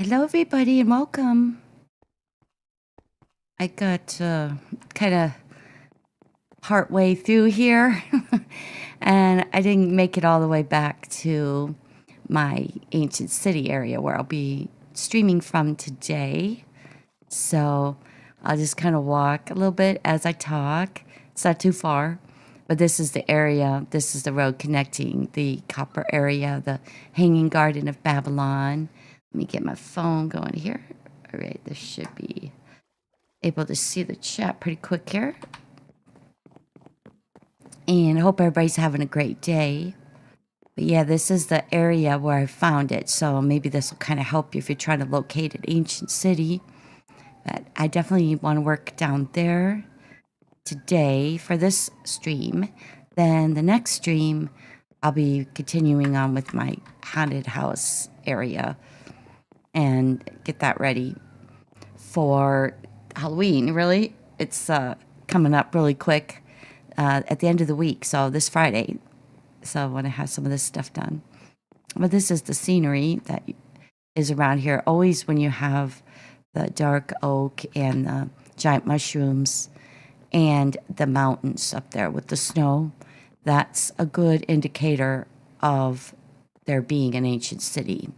Hello, everybody, and welcome. I got kind of part way through here, and I didn't make it all the way back to my ancient city area where I'll be streaming from today. So I'll just kind of walk a little bit as I talk. It's not too far, but this is the area, this is the road connecting the copper area, the Hanging Garden of Babylon. Let me get my phone going here. All right, this should be able to see the chat pretty quick here. And I hope everybody's having a great day. But yeah, this is the area where I found it. So maybe this will kind of help you if you're trying to locate an ancient city. But I definitely want to work down there today for this stream. Then the next stream, I'll be continuing on with my haunted house area and get that ready for Halloween. Really, it's coming up really quick at the end of the week, so this Friday. So I want to have some of this stuff done. But this is the scenery that is around here. Always when you have the dark oak and the giant mushrooms and the mountains up there with the snow, that's a good indicator of there being an ancient city.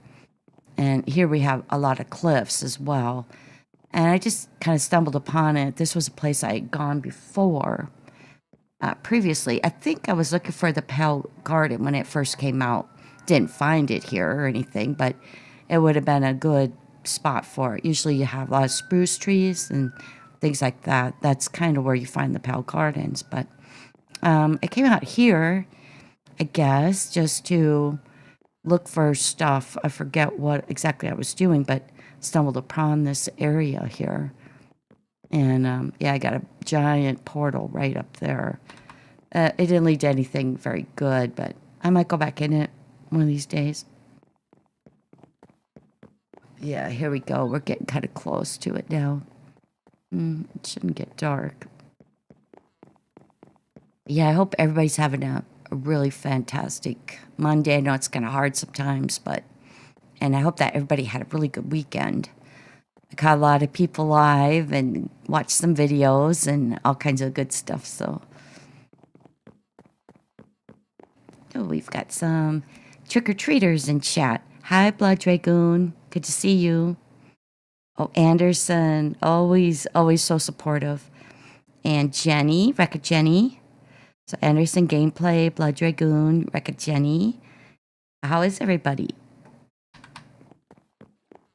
And here we have a lot of cliffs as well. And I just kind of stumbled upon it. This was a place I had gone before. Previously, I think I was looking for the Pale Garden when it first came out. Didn't find it here or anything, but it would have been a good spot for it. Usually you have a lot of spruce trees and things like that. That's kind of where you find the Pale Gardens. But it came out here, I guess, just to look for stuff. I forget what exactly I was doing, but stumbled upon this area here. And yeah, I got a giant portal right up there. It didn't lead to anything very good, but I might go back in it one of these days. Yeah, here we go. We're getting kind of close to it now. It shouldn't get dark. Yeah, I hope everybody's having a really fantastic Monday. I know it's kind of hard sometimes, and I hope that everybody had a really good weekend. I caught a lot of people live and watched some videos and all kinds of good stuff. So, oh, we've got some trick-or-treaters in chat. Hi, Blood Dragoon. Good to see you. Oh, Anderson, always so supportive. And Jenny, Rekka Jenny. So Anderson Gameplay, Blood Dragoon, Rekka Jenny. How is everybody?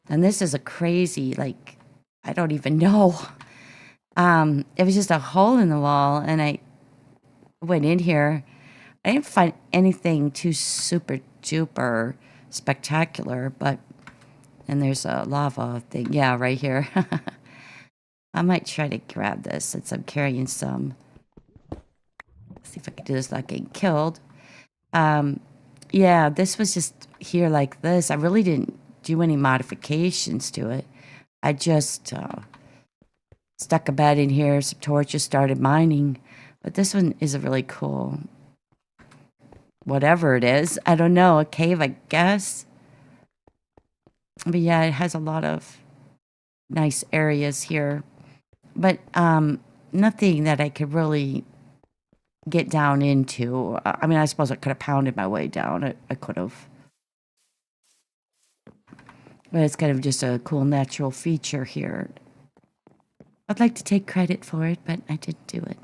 And this is a crazy, like, I don't even know. It was just a hole in the wall, and I went in here. I didn't find anything too super duper spectacular, and there's a lava thing. Yeah, right here. I might try to grab this since I'm carrying some. See if I can do this without getting killed. Yeah, this was just here like this. I really didn't do any modifications to it. I just stuck a bed in here, some torches, started mining. But this one is a really cool, whatever it is. I don't know, a cave, I guess. But yeah, it has a lot of nice areas here. But nothing that I could really get down into. I mean, I suppose I could have pounded my way down. I could have. But it's kind of just a cool natural feature here. I'd like to take credit for it, but I didn't do it.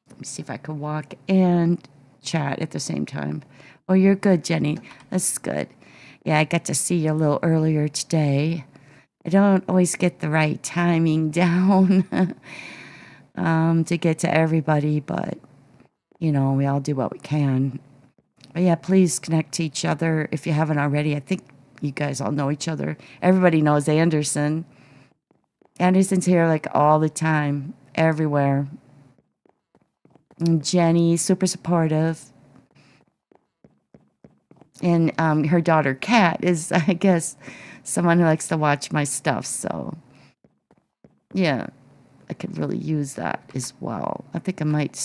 Let me see if I can walk and chat at the same time. Oh, you're good, Jenny. That's good. Yeah, I got to see you a little earlier today. I don't always get the right timing down to get to everybody, but, you know, we all do what we can. But yeah, please connect to each other if you haven't already. I think you guys all know each other. Everybody knows Anderson. Anderson's here like all the time, everywhere. And Jenny, super supportive. And her daughter, Kat, is, I guess, someone who likes to watch my stuff. So, yeah, I could really use that as well. I think I might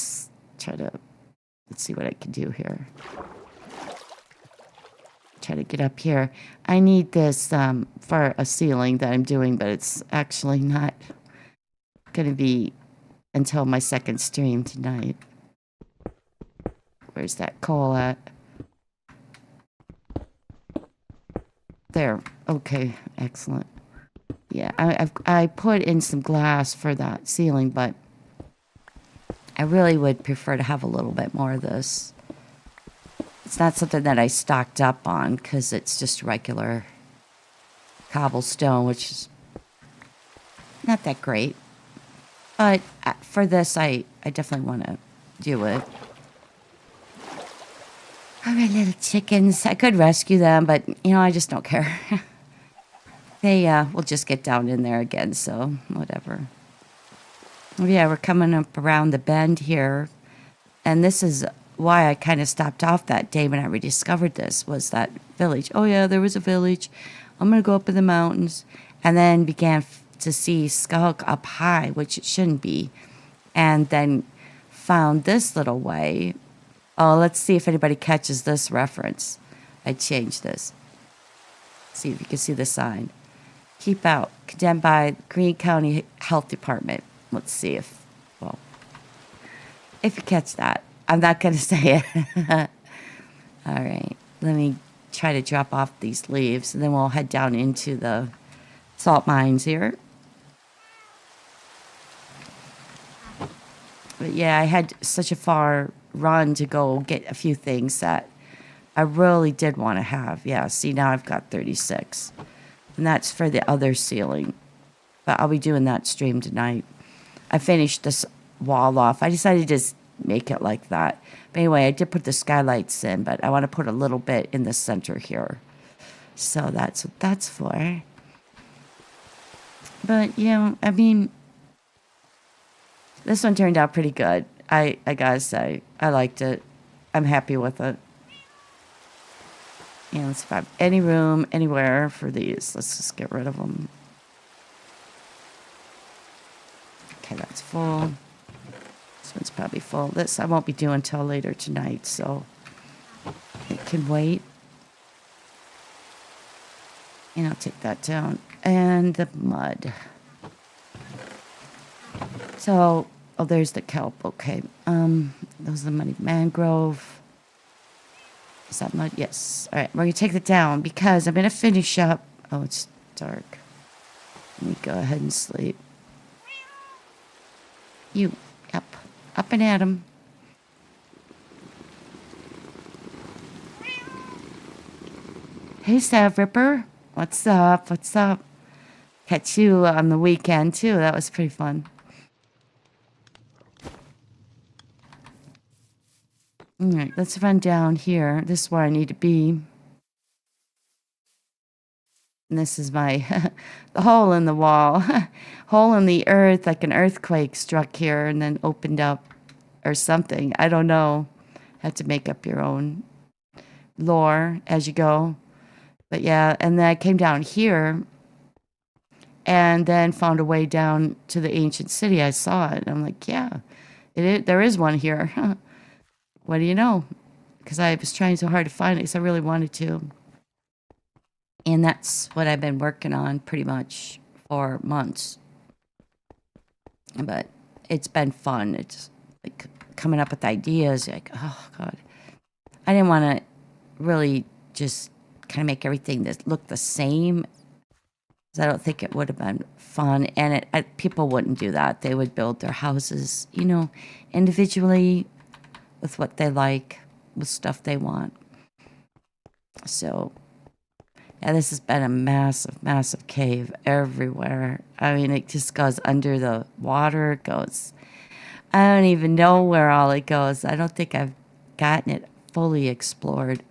try to, let's see what I can do here. try to get up here. I need this for a ceiling that I'm doing, but it's actually not going to be until my second stream tonight. Where's that coal at? There. Okay, excellent. Yeah, I put in some glass for that ceiling, but I really would prefer to have a little bit more of this. It's not something that I stocked up on because it's just regular cobblestone, which is not that great. But for this, I definitely want to do it. All right, little chickens. I could rescue them, but, I just don't care. They will just get down in there again, so whatever. Yeah, we're coming up around the bend here. And this is why I kind of stopped off that day when I rediscovered this, was that village. Oh, yeah, there was a village. I'm going to go up in the mountains. And then began to see Skulk up high, which it shouldn't be. And then found this little way. Oh, let's see if anybody catches this reference. I changed this. See if you can see the sign. Keep out. Condemned by Greene County Health Department. Let's see if you catch that. I'm not going to say it. All right. Let me try to drop off these leaves, and then we'll head down into the salt mines here. But yeah, I had such a far run to go get a few things that I really did want to have. Yeah, see, now I've got 36. And that's for the other ceiling. But I'll be doing that stream tonight. I finished this wall off. I decided to just make it like that. But anyway, I did put the skylights in, but I want to put a little bit in the center here. So that's what that's for. But, I mean, this one turned out pretty good. I gotta say, I liked it. I'm happy with it. Let's see if I have any room anywhere for these. Let's just get rid of them. Okay, that's full. This one's probably full. This I won't be doing until later tonight, so it can wait. And I'll take that down. And the mud. So, there's the kelp. Okay. Those are the muddy mangrove. Is that mud? Yes. All right, we're going to take that down because I'm going to finish up. Oh, it's dark. Let me go ahead and sleep. You, up and at 'em. Hey, Sav Ripper. What's up? What's up? Catch you on the weekend, too. That was pretty fun. All right, let's run down here. This is where I need to be. And this is my the hole in the wall. Hole in the earth, like an earthquake struck here and then opened up or something. I don't know. Have to make up your own lore as you go. But yeah, and then I came down here and then found a way down to the ancient city. I saw it. And I'm like, yeah, there is one here. What do you know? Because I was trying so hard to find it because I really wanted to. And that's what I've been working on pretty much for months. But it's been fun. It's like coming up with ideas. Like, oh, God. I didn't want to really just kind of make everything that look the same. I don't think it would have been fun. And people wouldn't do that. They would build their houses, individually with what they like, with stuff they want. So, yeah, this has been a massive, massive cave everywhere. I mean, it just goes under the water. It goes, I don't even know where all it goes. I don't think I've gotten it fully explored.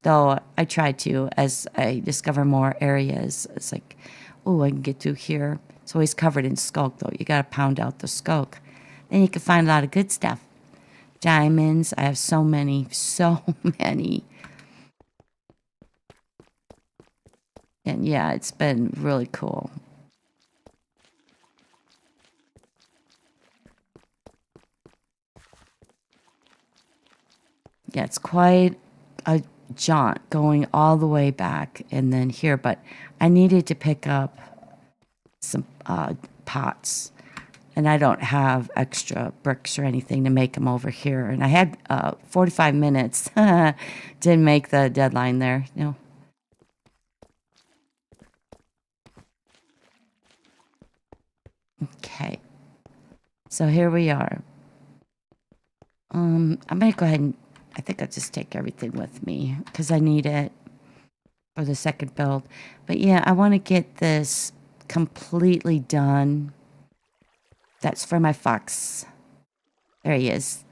Though I try to as I discover more areas. It's like, oh, I can get through here. It's always covered in skulk, though. You got to pound out the skulk. Then you can find a lot of good stuff. Diamonds. I have so many. And yeah, it's been really cool. Yeah, it's quite a jaunt going all the way back and then here, but I needed to pick up some pots, and I don't have extra bricks or anything to make them over here. And I had 45 minutes. Didn't make the deadline there. No. Okay. So here we are. I'm going to go ahead and I think I'll just take everything with me because I need it for the second build. But yeah, I want to get this completely done. That's for my fox. There he is.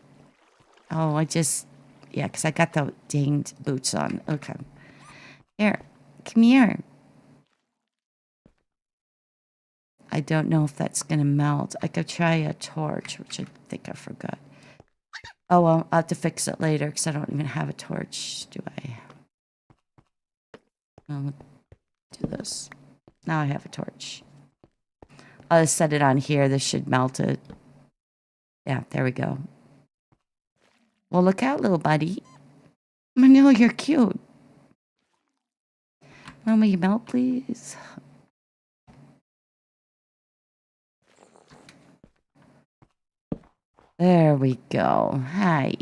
Oh, yeah, because I got the dinged boots on. Okay. Here, come here. I don't know if that's going to melt. I could try a torch, which I think I forgot. Oh, well, I'll have to fix it later because I don't even have a torch, do I? I'll do this. Now I have a torch. I'll just set it on here. This should melt it. Yeah, there we go. Well, look out, little buddy. Manila, you're cute. Will you melt, please? There we go. Hi.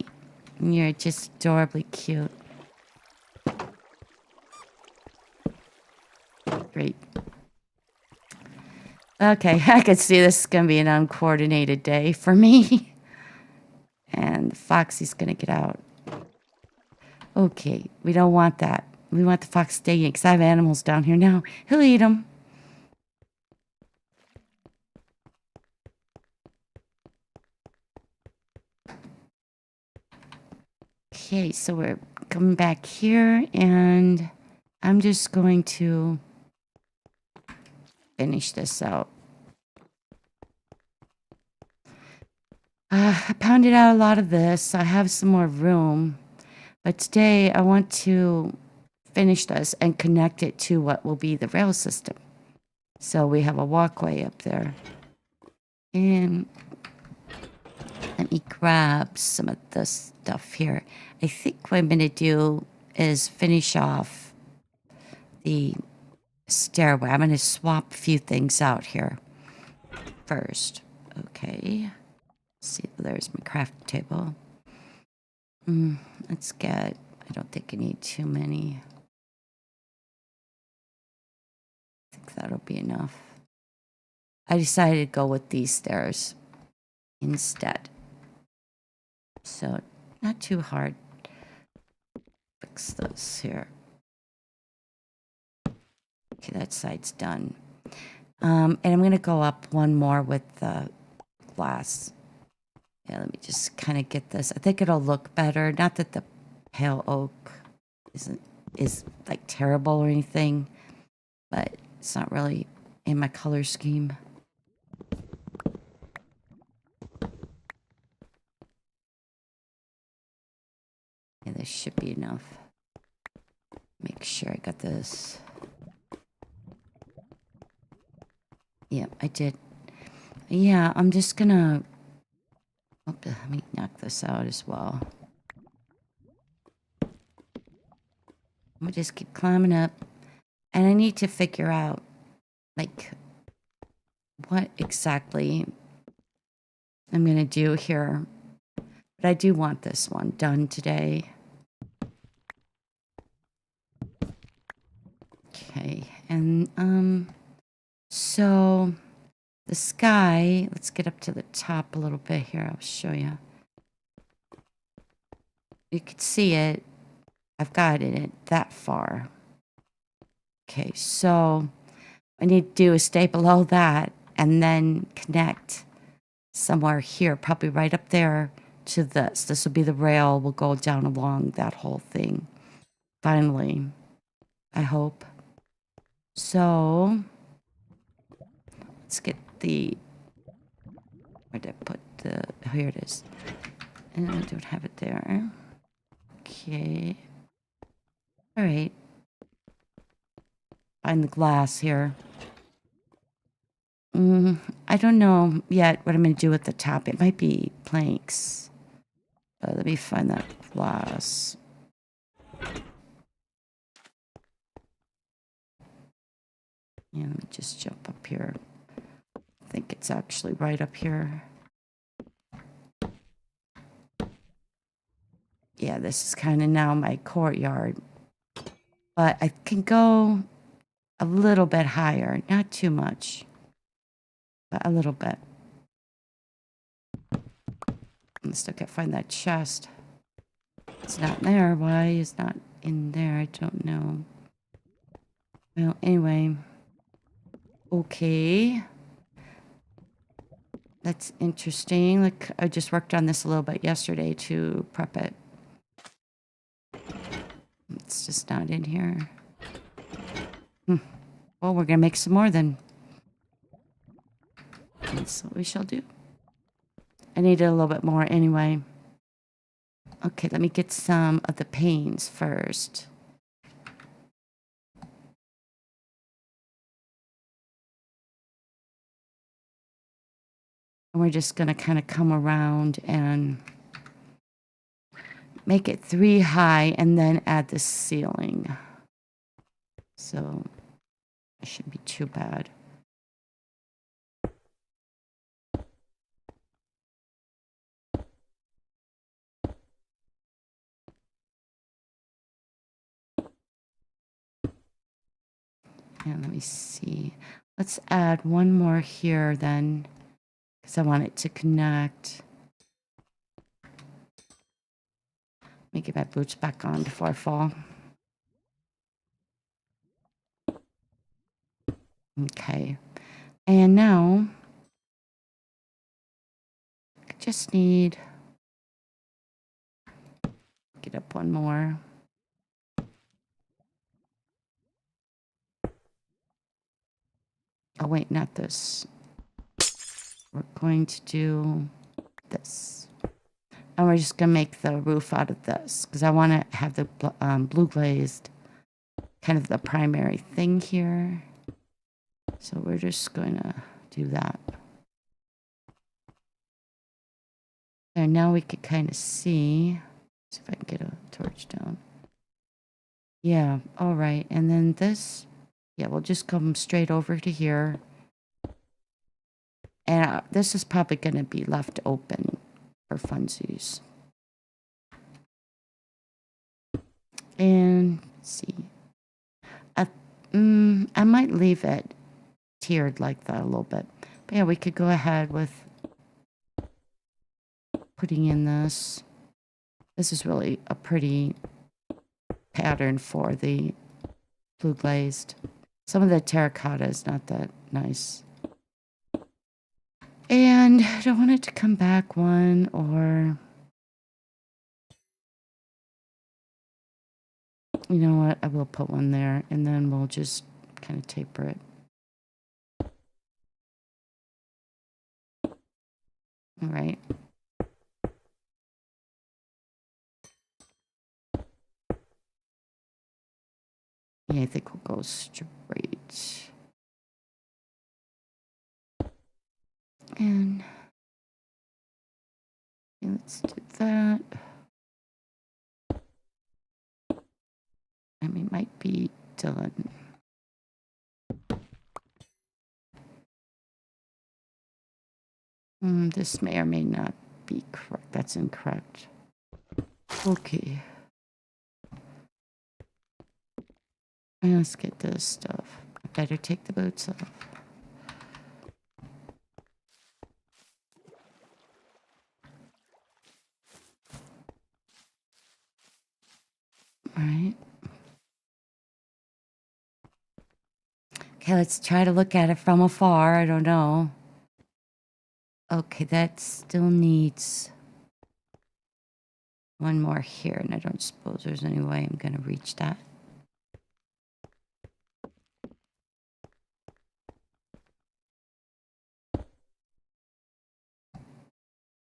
You're just adorably cute. Great. Okay, I could see this is going to be an uncoordinated day for me. And Foxy's going to get out. Okay, we don't want that. We want the fox staying because I have animals down here now. He'll eat them. Okay, so we're coming back here, and I'm just going to finish this out. I pounded out a lot of this. I have some more room. But today I want to finish this and connect it to what will be the rail system. So we have a walkway up there. And let me grab some of this stuff here. I think what I'm going to do is finish off the stairway. I'm going to swap a few things out here first. Okay. See, there's my crafting table. Let's get, I don't think I need too many. I think that'll be enough. I decided to go with these stairs instead. So, not too hard. Fix this here. Okay, that side's done. And I'm going to go up one more with the glass. Yeah, let me just kind of get this. I think it'll look better. Not that the pale oak is like terrible or anything, but it's not really in my color scheme. Yeah, this should be enough. Make sure I got this. Yeah, I did. Yeah, I'm just gonna... Oh, let me knock this out as well. I'm gonna just keep climbing up. And I need to figure out, like, what exactly I'm gonna do here. But I do want this one done today. Okay, and, so... The sky, let's get up to the top a little bit here. I'll show you. You can see it. I've got it that far. Okay, so what I need to do is stay below that and then connect somewhere here, probably right up there to this. This will be the rail. We'll go down along that whole thing. Finally, I hope. So, let's get the... Where did I put the... Here it is. And I don't have it there. Okay. All right. Find the glass here. I don't know yet what I'm going to do with the top. It might be planks. Let me find that glass. Yeah, let me just jump up here. I think it's actually right up here. Yeah, this is kind of now my courtyard. But I can go a little bit higher. Not too much, but a little bit. I still can't find that chest. It's not there. Why is not in there? I don't know. Well, anyway. Okay. That's interesting. Like, I just worked on this a little bit yesterday to prep it. It's just not in here. Well, we're gonna make some more then. That's what we shall do. I need a little bit more anyway. Okay, let me get some of the panes first. And we're just gonna kind of come around and make it 3 high and then add the ceiling. So it shouldn't be too bad. And let me see. Let's add one more here then, because I want it to connect. Let me get my boots back on before I fall. Okay. And now, I just need, get up one more. Oh wait, not this. We're going to do this. And we're just gonna make the roof out of this, because I want to have the blue glazed kind of the primary thing here. So we're just going to do that. And now we can kind of see. See if I can get a torch down. Yeah, all right. And then this, yeah, we'll just come straight over to here. And this is probably going to be left open for funsies. And let's see. I might leave it tiered like that a little bit. But yeah, we could go ahead with putting in this. This is really a pretty pattern for the blue glazed. Some of the terracotta is not that nice. And I don't want it to come back one, or you know what, I will put one there and then we'll just kind of taper it. All right. Yeah, I think we'll go straight. And yeah, let's do that. I mean, might be done. This may or may not be correct. That's incorrect. Okay. And let's get this stuff. I better take the boots off. All right. Okay, let's try to look at it from afar. I don't know. Okay, that still needs one more here, and I don't suppose there's any way I'm going to reach that.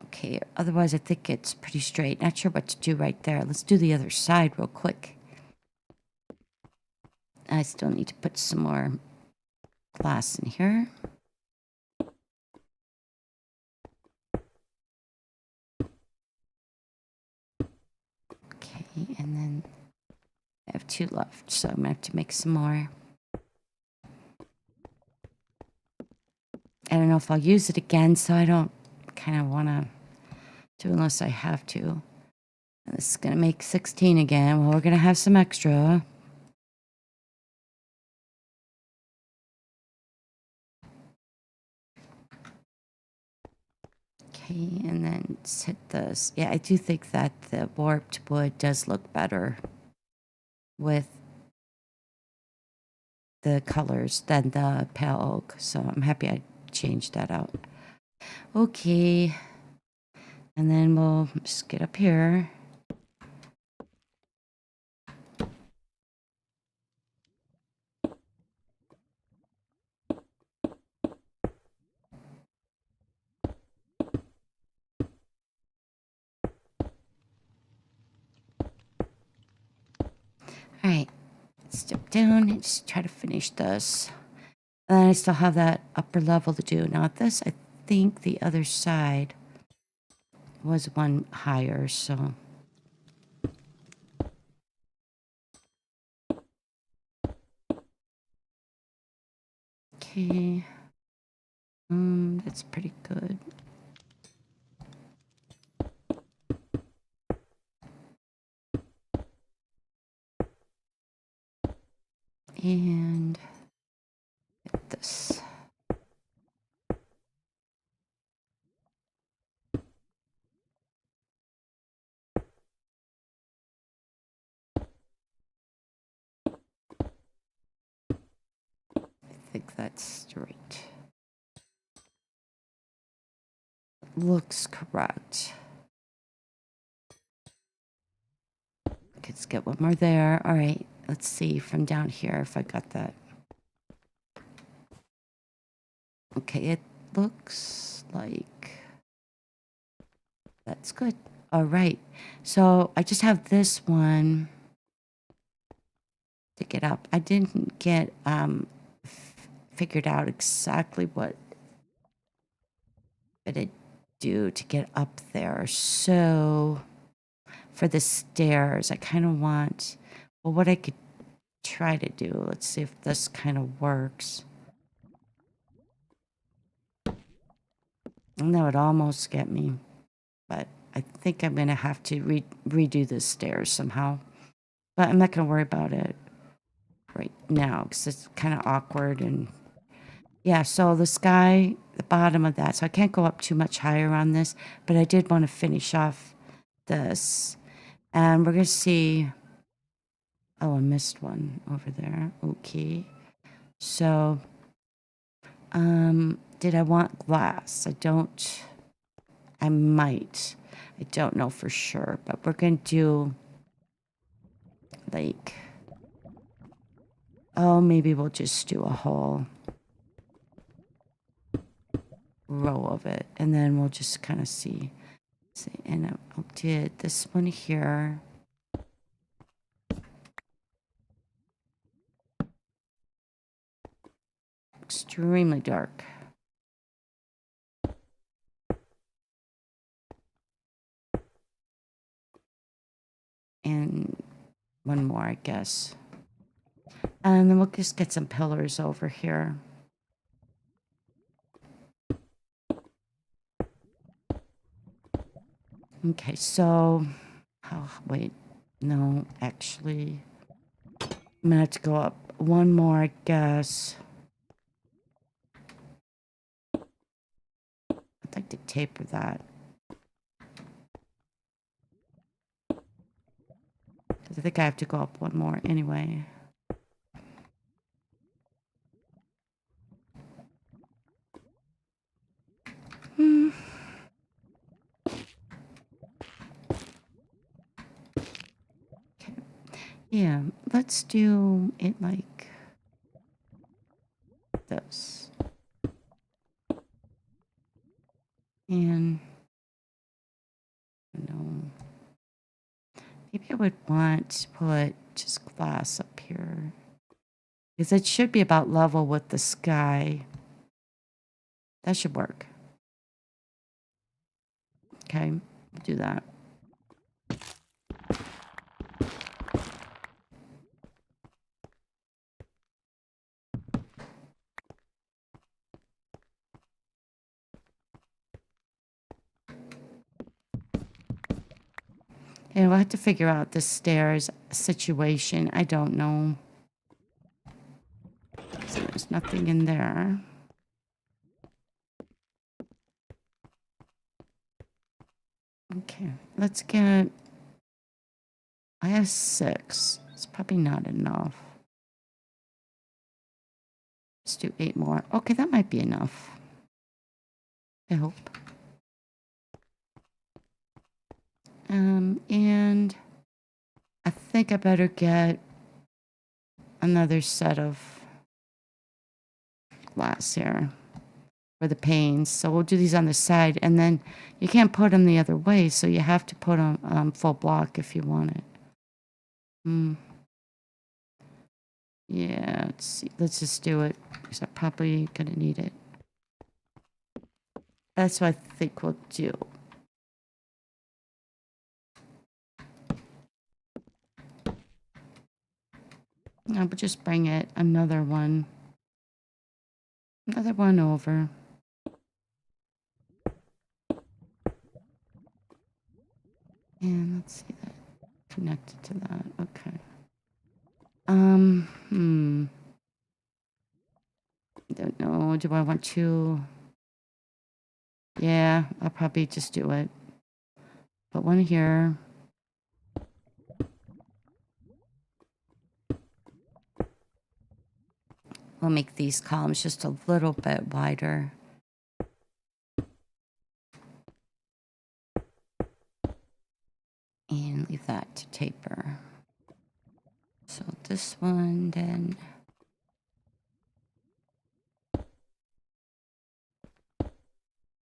Okay, otherwise I think it's pretty straight. Not sure what to do right there. Let's do the other side real quick. I still need to put some more glass in here. Okay, and then I have 2 left, so I'm going to have to make some more. I don't know if I'll use it again, so I don't kind of want to do unless I have to. And this is going to make 16 again. Well, we're going to have some extra. Okay, and then let's hit this. Yeah, I do think that the warped wood does look better with the colors than the pale oak. So I'm happy I changed that out. Okay, and then we'll just get up here. All right, step down and just try to finish this. And then I still have that upper level to do. Now this, I think the other side was one higher, so. Okay. That's pretty good. And get this. I think that's straight. Looks correct. Let's get one more there. All right, let's see from down here if I got that. Okay, it looks like that's good. All right, so I just have this one to get up. I didn't get figured out exactly what it'd do to get up there. So for the stairs, I kind of want, well, what I could try to do, let's see if this kind of works. And that would almost get me, but I think I'm going to have to redo the stairs somehow. But I'm not going to worry about it right now because it's kind of awkward. And yeah, so the sky, the bottom of that, so I can't go up too much higher on this, but I did want to finish off this. And we're going to see, oh, I missed one over there. Okay. So, did I want glass? I might. I don't know for sure, but we're going to do like, oh, maybe we'll just do a whole row of it and then we'll just kind of see. And I did this one here. Extremely dark. And one more, I guess. And then we'll just get some pillars over here. Okay, so, oh, wait, no, actually, I'm gonna have to go up one more, I guess. I'd like to taper that. I think I have to go up one more anyway. Okay. Yeah, let's do it like this. And, no. Maybe I would want to put just glass up here. Because it should be about level with the sky. That should work. Okay, do that. And we'll have to figure out the stairs situation. I don't know. So there's nothing in there. Okay, let's get... I have 6. It's probably not enough. Let's do 8 more. Okay, that might be enough. I hope. And I think I better get another set of glass here for the panes. So we'll do these on the side, and then you can't put them the other way, so you have to put them full block if you want it. Yeah, let's see. Let's just do it, because I'm probably gonna need it. That's what I think we'll do. No, but just bring it another one over. And let's see that connected to that. Okay. Don't know. Do I want to? Yeah, I'll probably just do it. Put one here. We'll make these columns just a little bit wider. And leave that to taper. So this one then.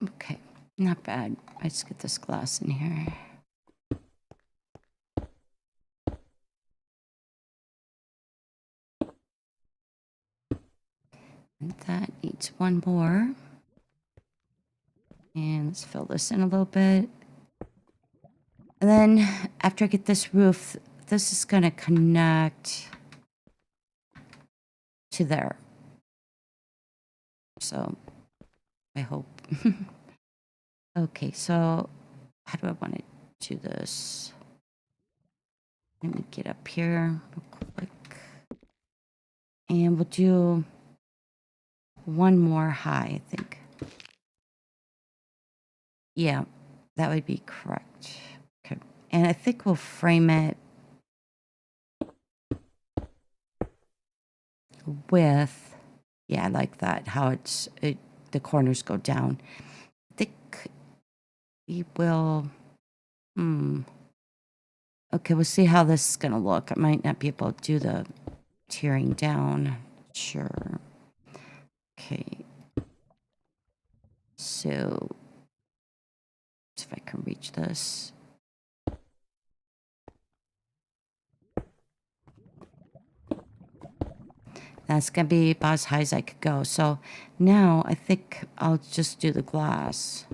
Okay, not bad. Let's get this glass in here. And that needs one more. And let's fill this in a little bit. And then after I get this roof, this is going to connect to there. So I hope. Okay, so how do I want to do this? Let me get up here real quick. And we'll do one more high, I think. Yeah, that would be correct. Okay. And I think we'll frame it with, yeah, I like that, how the corners go down. I think we will, okay, we'll see how this is going to look. I might not be able to do the tearing down. Sure. Okay. So, see if I can reach this. That's going to be about as high as I could go. So now I think I'll just do the glass.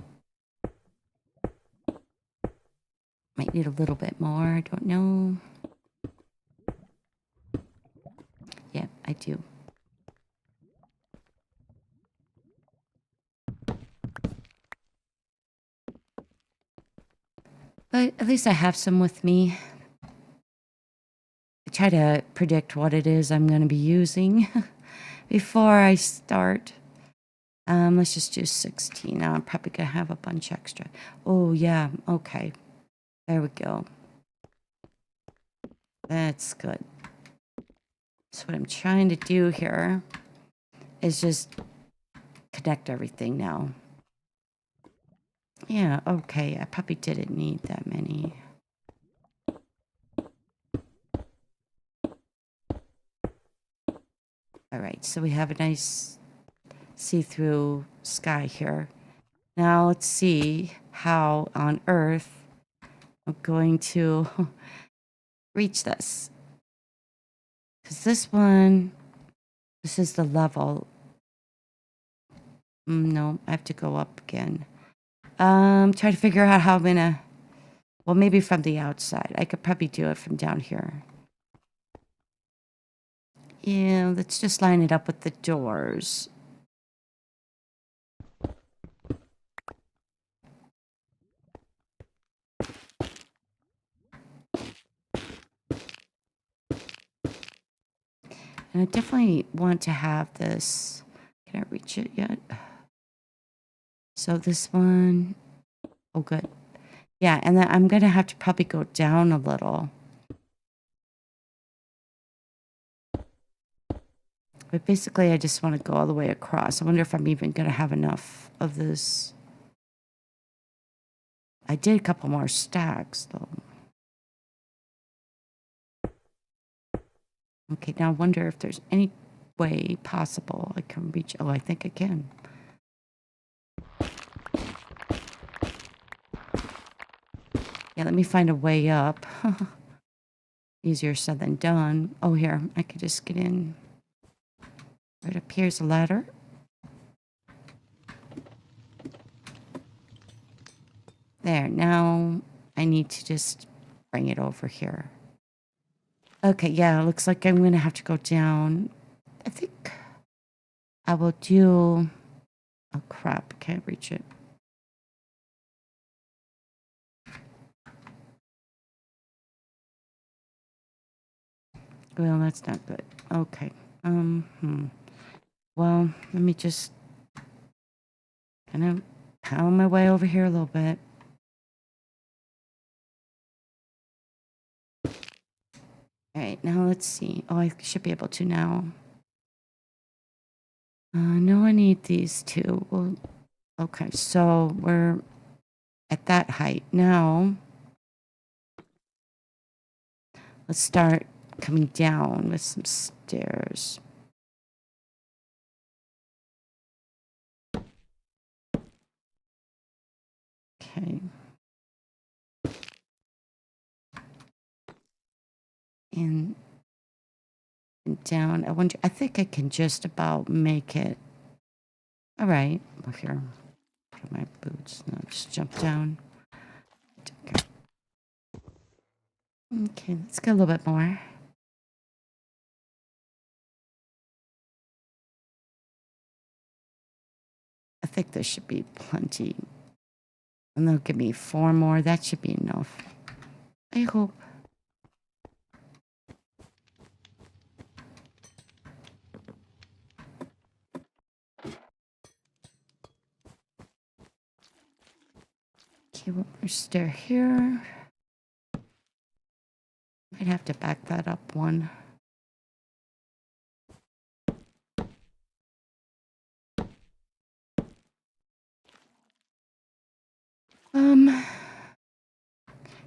Might need a little bit more. I don't know. Yeah, I do. But at least I have some with me. I try to predict what it is I'm going to be using before I start. Let's just do 16. Now I'm probably going to have a bunch extra. Oh, yeah. Okay. There we go. That's good. So what I'm trying to do here is just connect everything now. Yeah, okay. I probably didn't need that many. All right, so we have a nice see-through sky here. Now let's see how on Earth I'm going to reach this. Because this is the level. No, I have to go up again. Try to figure out how I'm gonna, well, maybe from the outside. I could probably do it from down here. Yeah, let's just line it up with the doors. And I definitely want to have this. Can I reach it yet? So this one, oh good. Yeah, and then I'm gonna have to probably go down a little. But basically I just want to go all the way across. I wonder if I'm even gonna have enough of this. I did a couple more stacks though. Okay, now I wonder if there's any way possible I can reach. Oh, I think I can. Yeah, let me find a way up. Easier said than done. Oh, here, I could just get in. Right up here's a ladder. There, now I need to just bring it over here. Okay, yeah, looks like I'm gonna have to go down. I think I will do... Oh, crap, can't reach it. Well, that's not good. Okay. Well, let me just kind of pound my way over here a little bit. All right, now let's see. Oh, I should be able to now. No, I need these two. Well, okay, so we're at that height. Now, let's start coming down with some stairs. Okay. And down. I think I can just about make it. All right. Look here. Put on my boots. No, just jump down. Okay. Okay, let's get a little bit more. I think there should be plenty. And they'll give me 4 more. That should be enough. I hope. Okay, one more stair here. Might have to back that up one.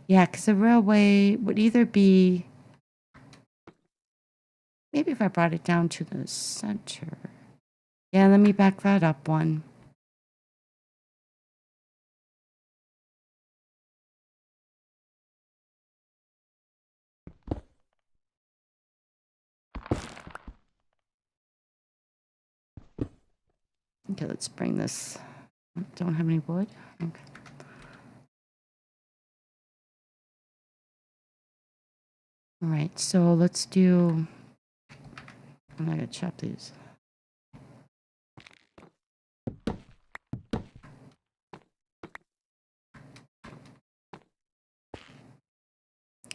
Yeah, because the railway would either be... Maybe if I brought it down to the center. Yeah, let me back that up one. Okay, let's bring this. Don't have any wood. Okay. All right, so let's do... I'm not gonna chop these.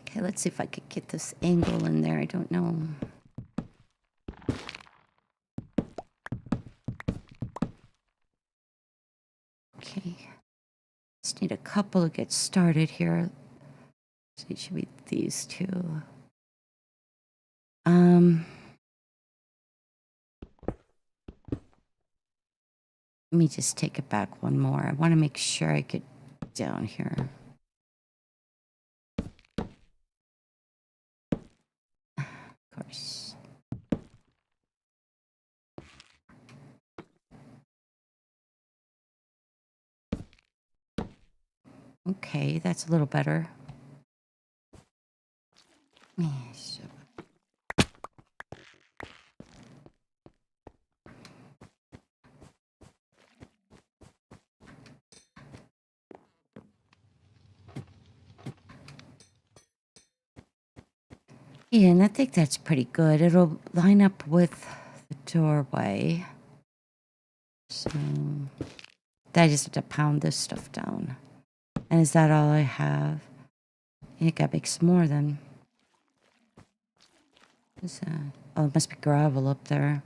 Okay, let's see if I could get this angle in there. I don't know. Okay. Just need a couple to get started here. So it should be these two. Let me just take it back one more. I want to make sure I get down here. Of course. Okay, that's a little better. Yes. Yeah, and I think that's pretty good. It'll line up with the doorway. So I just have to pound this stuff down. And is that all I have? I think I make some more then. What's that? Oh, it must be gravel up there.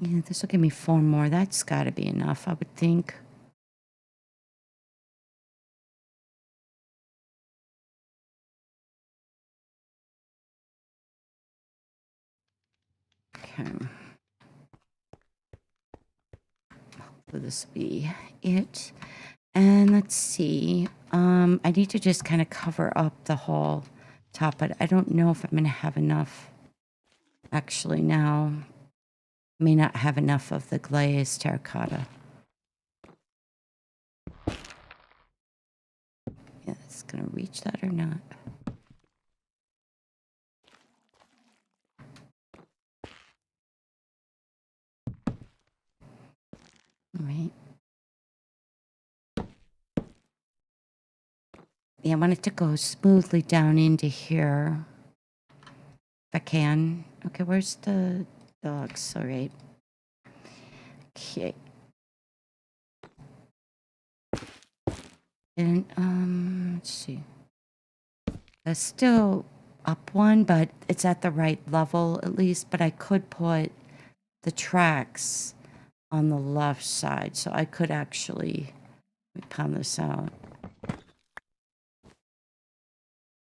Yeah, this will give me 4 more. That's got to be enough, I would think. Okay. So this will be it. And let's see. I need to just kind of cover up the whole top, but I don't know if I'm going to have enough. Actually, now, may not have enough of the glazed terracotta. Yeah, it's going to reach that or not. All right. Yeah, I want it to go smoothly down into here. If I can. Okay, where's the dogs? All right. Okay. And, let's see. That's still up one, but it's at the right level at least. But I could put the tracks on the left side. So I could actually, let me pound this out.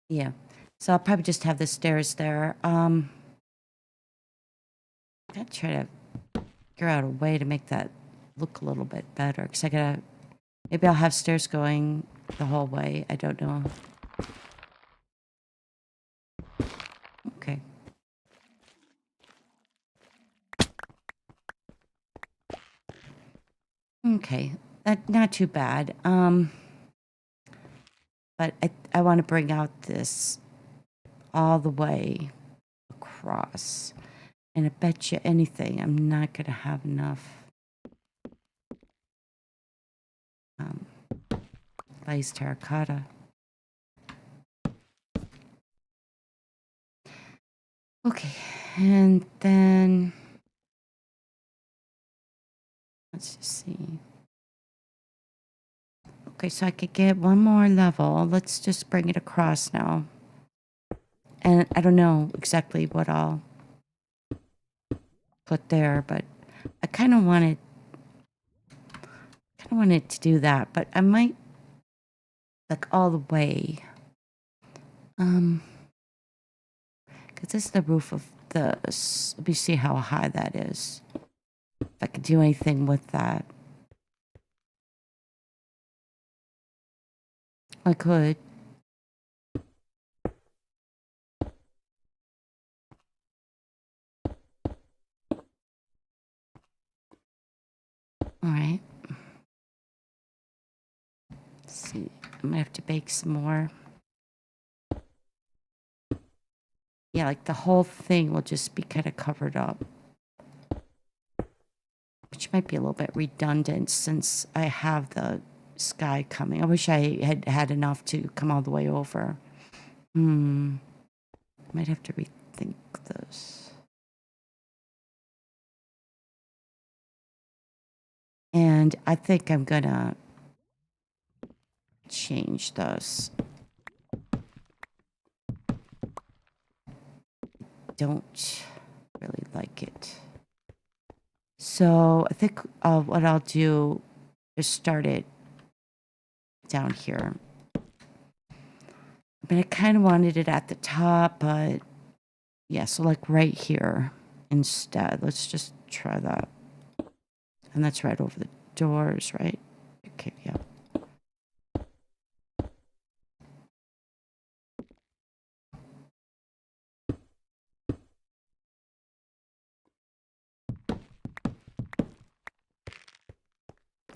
Yeah. So I'll probably just have the stairs there. I gotta try to figure out a way to make that look a little bit better. Because I gotta, maybe I'll have stairs going the whole way. I don't know. Okay. Okay. That, not too bad. But I want to bring out this all the way across. And I bet you anything, I'm not going to have enough glazed terracotta. Okay, and then let's just see. Okay, so I could get one more level. Let's just bring it across now. And I don't know exactly what I'll put there, but I kind of wanted to do that, but I might like all the way. Because this is the roof of the, let me see how high that is. If I could do anything with that. I could. All right. Let's see. I might have to bake some more. Yeah, like the whole thing will just be kind of covered up. Which might be a little bit redundant since I have the sky coming. I wish I had had enough to come all the way over. I might have to rethink this. And I think I'm gonna change this. Don't really like it. So I think what I'll do is start it down here. But I kind of wanted it at the top, but yeah, so like right here instead. Let's just try that. And that's right over the doors, right? Okay, yeah.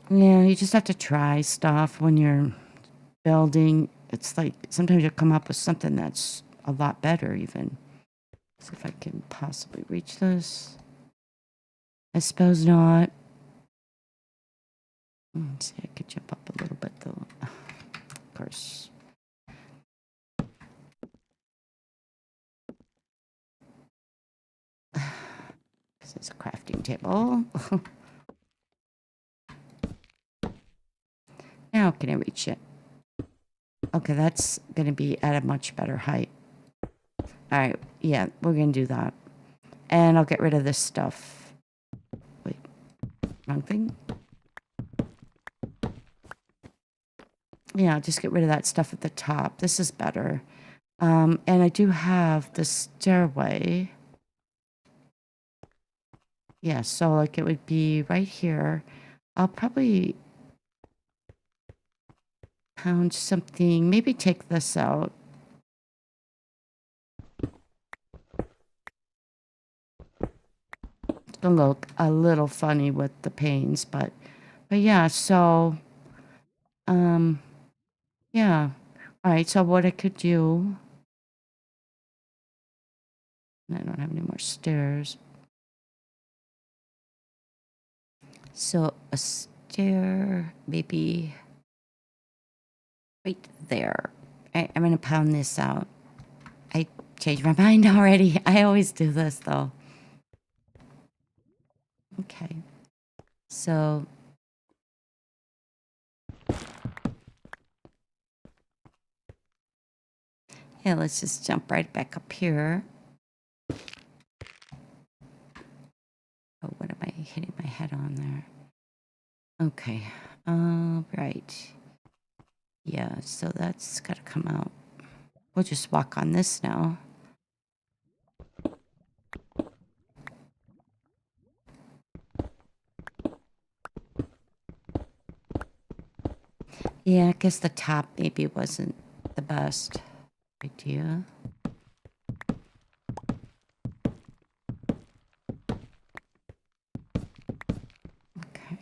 Yeah, you just have to try stuff when you're building. It's like sometimes you'll come up with something that's a lot better even. See if I can possibly reach this. I suppose not. Let's see, I could jump up a little bit though. Of course. This is a crafting table. Now can I reach it? Okay, that's going to be at a much better height. All right, yeah, we're going to do that. And I'll get rid of this stuff. Wait, wrong thing? Yeah, I'll just get rid of that stuff at the top. This is better. And I do have the stairway. Yeah, so like it would be right here. I'll probably pound something, maybe take this out. It's gonna look a little funny with the panes, but yeah, so yeah. All right, so what I could do, I don't have any more stairs. So a stair, maybe right there. I'm gonna pound this out. I changed my mind already. I always do this though. Okay. So yeah, let's just jump right back up here. Oh, what am I hitting my head on there? Okay. Right. Yeah, so that's gotta come out. We'll just walk on this now. Yeah, I guess the top maybe wasn't the best idea. Okay.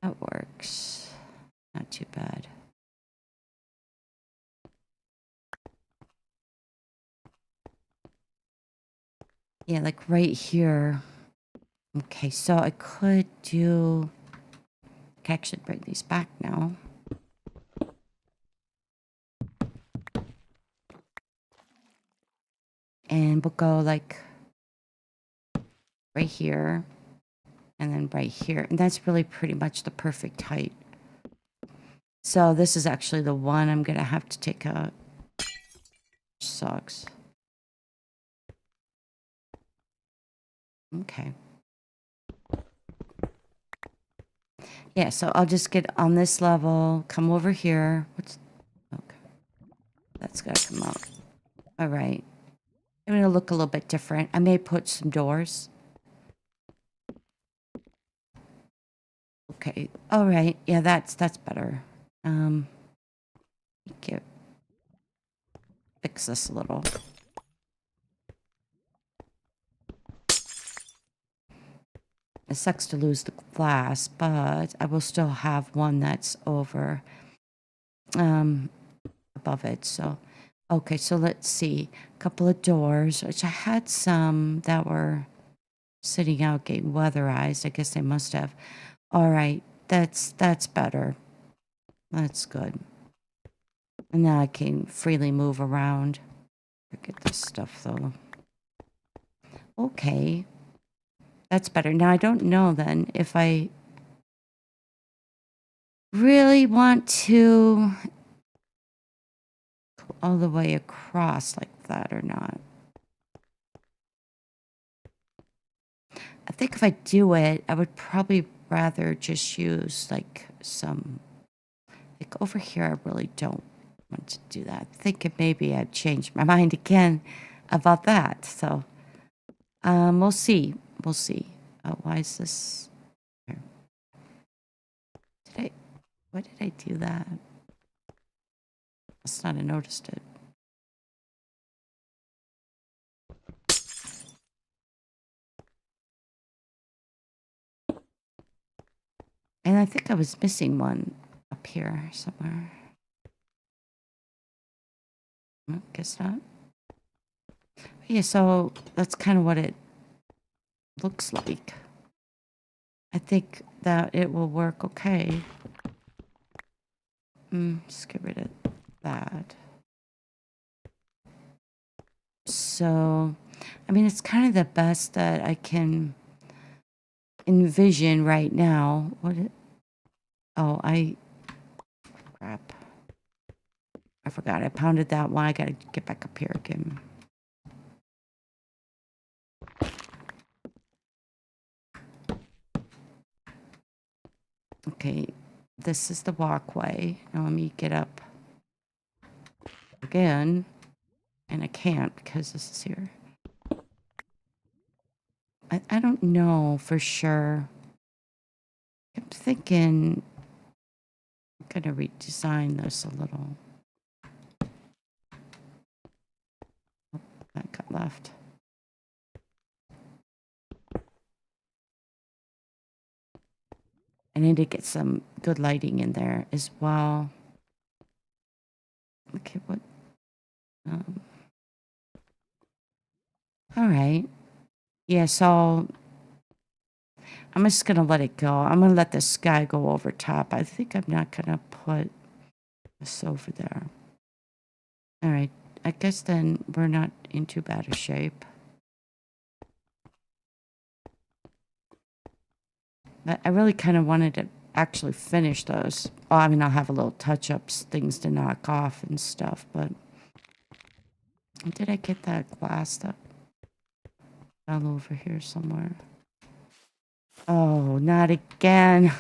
That works. Not too bad. Yeah, like right here. Okay, so I could do... I can actually bring these back now. And we'll go like right here. And then right here. And that's really pretty much the perfect height. So this is actually the one I'm going to have to take out. Sucks. Okay. Yeah, so I'll just get on this level, come over here. Okay. That's got to come out. All right. I'm going to look a little bit different. I may put some doors. Okay. All right. Yeah, that's better. Fix this a little. It sucks to lose the glass, but I will still have one that's over above it. So okay, so let's see. A couple of doors, which I had some that were sitting out getting weatherized. I guess they must have. All right, that's better. That's good. And now I can freely move around. Forget this stuff though. Okay. That's better. Now I don't know then if I really want to go all the way across like that or not. I think if I do it, I would probably rather just use like some, like over here, I really don't want to do that. I think maybe I'd change my mind again about that. So, we'll see. We'll see. Oh, why is this? Why did I do that? Must not have noticed it. And I think I was missing one up here somewhere. Guess not. Yeah, so that's kind of what it looks like. I think that it will work okay. Just get rid of that. So, I mean, it's kind of the best that I can envision right now. Oh, I crap. I forgot. I pounded that one. I gotta get back up here again. Okay, this is the walkway. Now let me get up again. And I can't because this is here. I don't know for sure. I'm thinking I'm gonna redesign this a little. Oh, that got left. I need to get some good lighting in there as well. Okay, what? All right. Yeah, so I'm just gonna let it go. I'm gonna let the sky go over top. I think I'm not gonna put this over there. All right. I guess then we're not in too bad a shape. But I really kind of wanted to actually finish those. Well, I mean, I'll have a little touch-ups, things to knock off and stuff, but... Did I get that glass that fell over here somewhere? Oh, not again.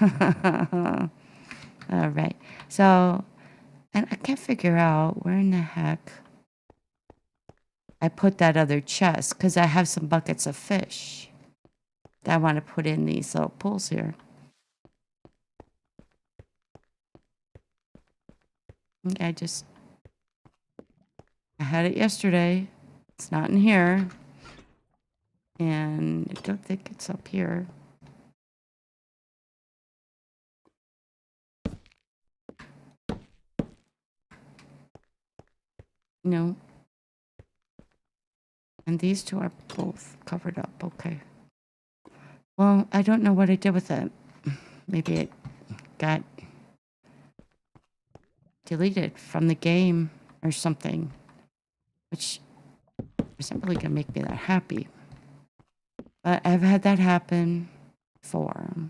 All right. So, and I can't figure out where in the heck I put that other chest, because I have some buckets of fish that I want to put in these little pools here. I had it yesterday. It's not in here. And I don't think it's up here. No. And these two are both covered up. Okay. Well, I don't know what I did with it. Maybe it got deleted from the game or something. Which isn't really going to make me that happy. But I've had that happen before.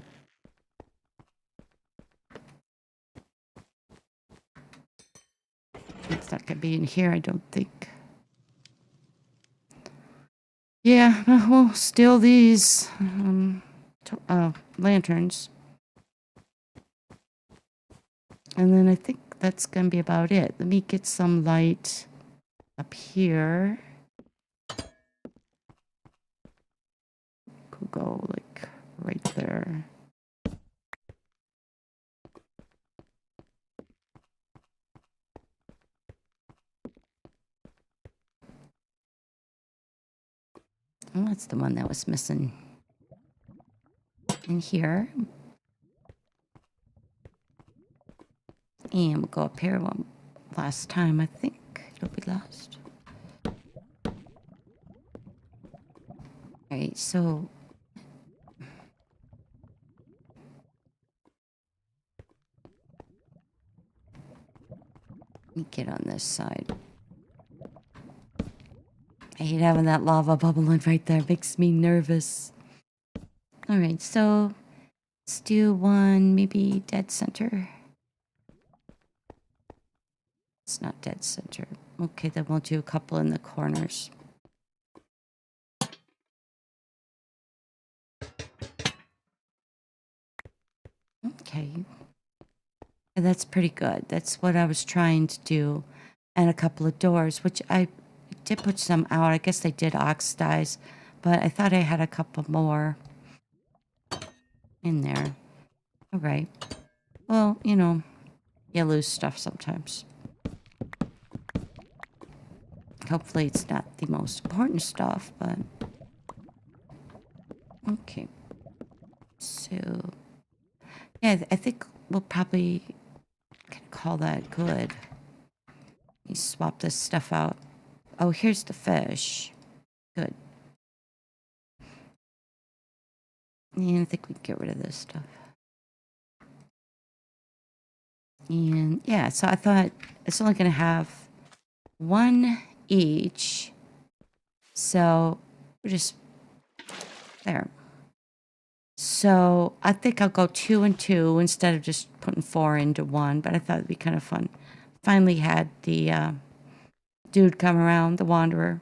It's not going to be in here, I don't think. Yeah, we'll steal these lanterns. And then I think that's going to be about it. Let me get some light up here. Could go like right there. Oh, that's the one that was missing. In here. And we'll go up here one last time, I think. It'll be last. Alright, so... Let me get on this side. I hate having that lava bubbling right there. It makes me nervous. Alright, so... Let's do one, maybe dead center. It's not dead center. Okay, then we'll do a couple in the corners. Okay. And that's pretty good. That's what I was trying to do. And a couple of doors, which I did put some out. I guess they did oxidize, but I thought I had a couple more in there. All right. Well, you know, you lose stuff sometimes. Hopefully it's not the most important stuff, but... Okay. So... Yeah, I think we'll probably can call that good. Let me swap this stuff out. Oh, here's the fish. Good. And I think we can get rid of this stuff. And yeah, so I thought it's only going to have one each. So we're just there. So I think I'll go 2 and 2 instead of just putting 4 into 1, but I thought it'd be kind of fun. Finally had the dude come around, the wanderer.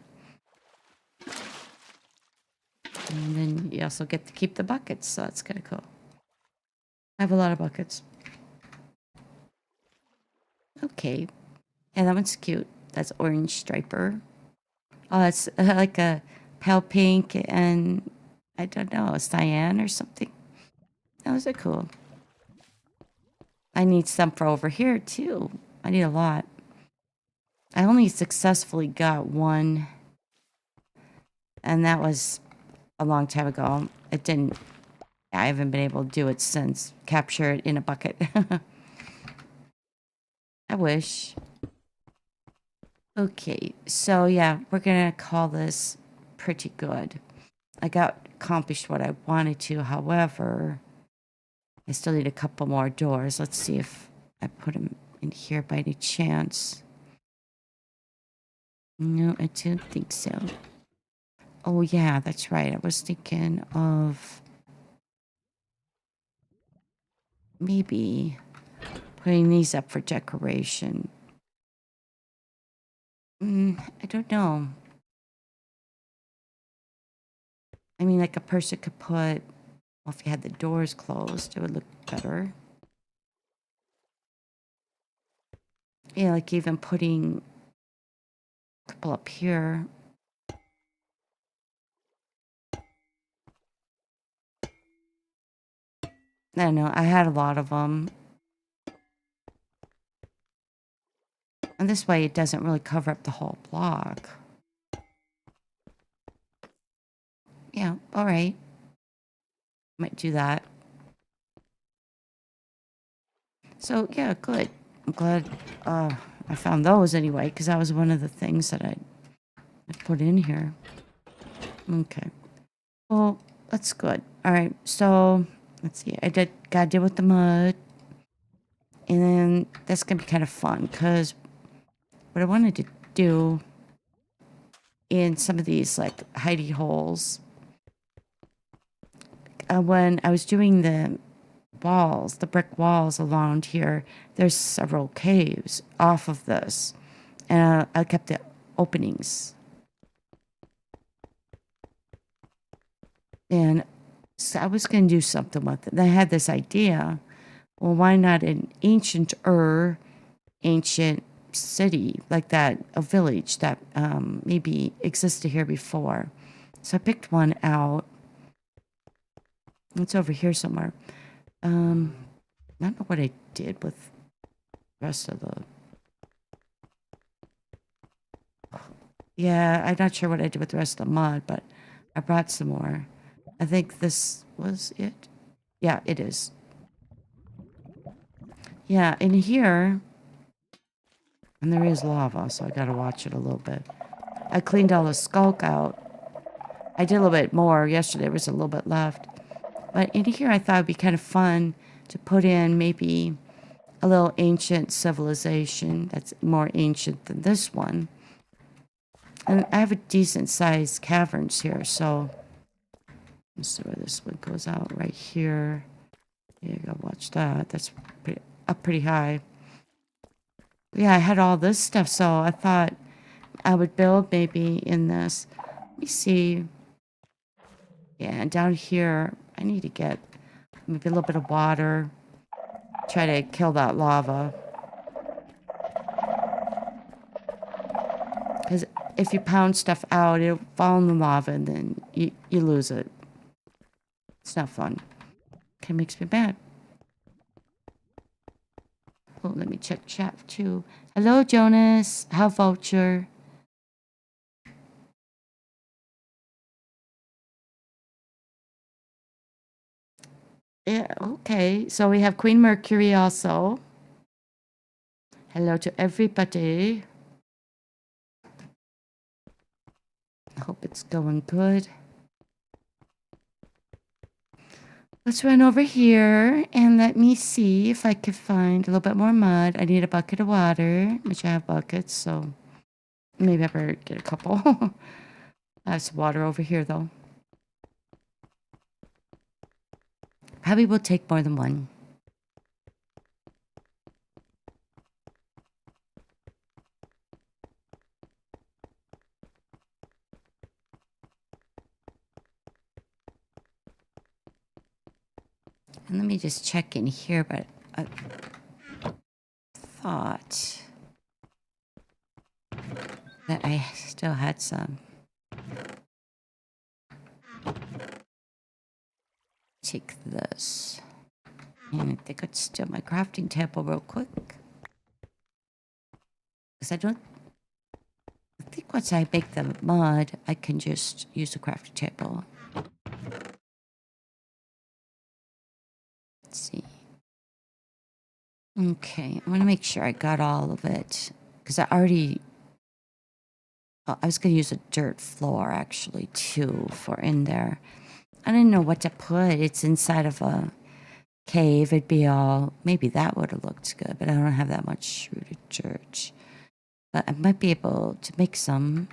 And then you also get to keep the buckets, so that's kind of cool. I have a lot of buckets. Okay. Yeah, that one's cute. That's orange striper. Oh, that's like a pale pink and I don't know, a cyan or something. Those are cool. I need some for over here too. I need a lot. I only successfully got one, and that was a long time ago. It didn't, I haven't been able to do it since. Capture it in a bucket. I wish. Okay, so yeah, we're gonna call this pretty good. I got accomplished what I wanted to, however, I still need a couple more doors. Let's see if I put them in here by any chance. No, I don't think so. Oh yeah, that's right. I was thinking of maybe putting these up for decoration. I don't know. I mean, like a person could put, well, if you had the doors closed, it would look better. Yeah, like even putting a couple up here. I don't know. I had a lot of them. And this way it doesn't really cover up the whole block. Yeah, all right. Might do that. So, yeah, good. I'm glad I found those anyway, because that was one of the things that I put in here. Okay. Well, that's good. All right. So, let's see. Gotta deal with the mud. And then that's going to be kind of fun, because what I wanted to do in some of these, like, hidey holes, when I was doing the walls, the brick walls around here, there's several caves off of this. And I kept the openings. And so I was going to do something with it. And I had this idea. Well, why not an ancient city like that, a village that maybe existed here before. So I picked one out. It's over here somewhere. I don't know what I did with the rest of the... Yeah, I'm not sure what I did with the rest of the mud, but I brought some more. I think this was it. Yeah, it is. Yeah, in here, and there is lava, so I gotta watch it a little bit. I cleaned all the skulk out. I did a little bit more yesterday. There was a little bit left. But in here, I thought it'd be kind of fun to put in maybe a little ancient civilization that's more ancient than this one. And I have a decent sized caverns here, so let's see where this one goes out right here. Yeah, you gotta watch that. That's up pretty high. Yeah, I had all this stuff, so I thought I would build maybe in this. Let me see. Yeah, and down here, I need to get maybe a little bit of water. Try to kill that lava. Because if you pound stuff out, it'll fall in the lava and then you lose it. It's not fun. Kind of makes me mad. Oh, let me check chat too. Hello, Jonas. How Vulture? Yeah, okay. So we have Queen Mercury also. Hello to everybody. I hope it's going good. Let's run over here and let me see if I can find a little bit more mud. I need a bucket of water, which I have buckets, so maybe I better get a couple. I have some water over here, though. Probably will take more than one. And let me just check in here, but I thought that I still had some. Take this. And I think I'd steal my crafting table real quick. Because I think once I make the mud, I can just use the crafting table. Let's see. Okay, I want to make sure I got all of it. Because I already... I was going to use a dirt floor, actually, too, for in there. I didn't know what to put. It's inside of a cave. It'd be all... Maybe that would have looked good, but I don't have that much rooted dirt. But I might be able to make some.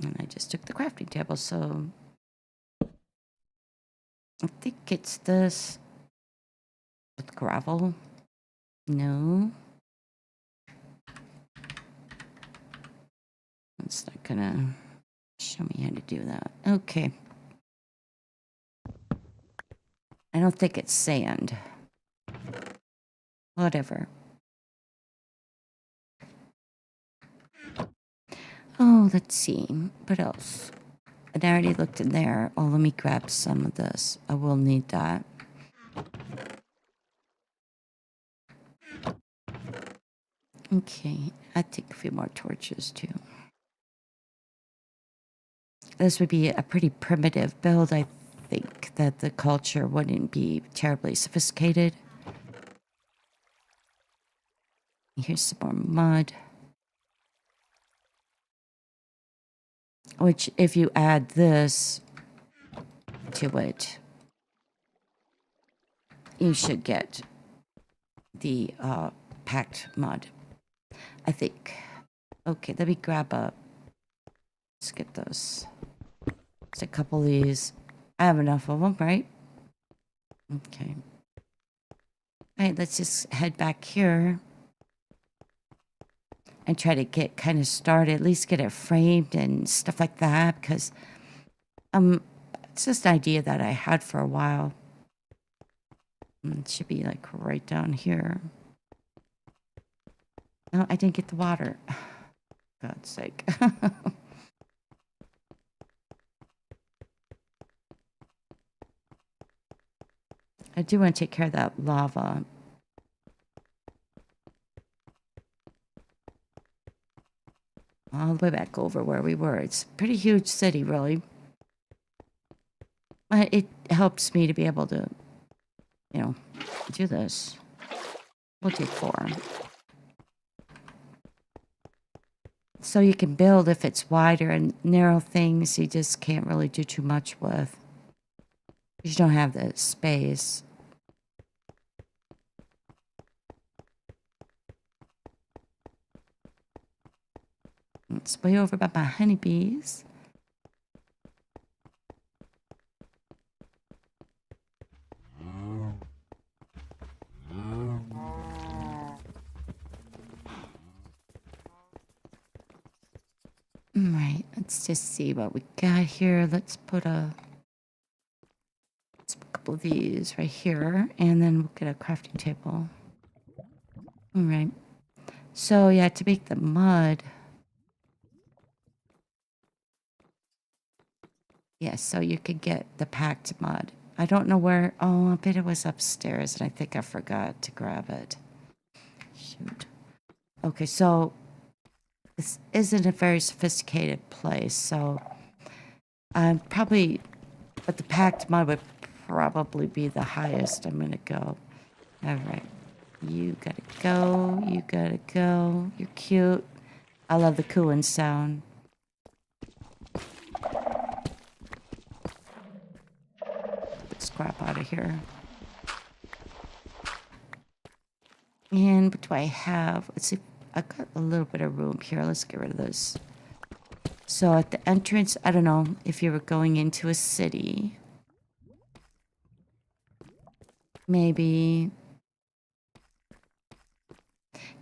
And I just took the crafting table, so... I think it's this... with gravel. No. It's not gonna show me how to do that. Okay. I don't think it's sand. Whatever. Oh, let's see. What else? I already looked in there. Oh, let me grab some of this. I will need that. Okay. I'd take a few more torches, too. This would be a pretty primitive build. I think that the culture wouldn't be terribly sophisticated. Here's some more mud. Which, if you add this to it, you should get the packed mud, I think. Okay, let me grab a... Let's get those. Just a couple of these. I have enough of them, right? Okay. Alright, let's just head back here. And try to get kind of started, at least get it framed and stuff like that, because it's just an idea that I had for a while. It should be like right down here. No, I didn't get the water. God's sake. I do want to take care of that lava. All the way back over where we were. It's a pretty huge city, really. But it helps me to be able to, you know, do this. We'll do 4. So you can build if it's wider, and narrow things you just can't really do too much with. You don't have the space. It's way over by my honeybees. Right, let's just see what we got here. Let's put a couple of these right here, and then we'll get a crafting table. All right. So yeah, to make the mud. Yes, so you could get the packed mud. I don't know where. Oh, I bet it was upstairs, and I think I forgot to grab it. Shoot. Okay, so this isn't a very sophisticated place, so probably, but the packed mud would probably be the highest I'm gonna go. All right, you gotta go. You gotta go. You're cute. I love the cooing sound. Scrap out of here. And what do I have? Let's see. I got a little bit of room here. Let's get rid of this. So at the entrance, I don't know if you were going into a city. maybe.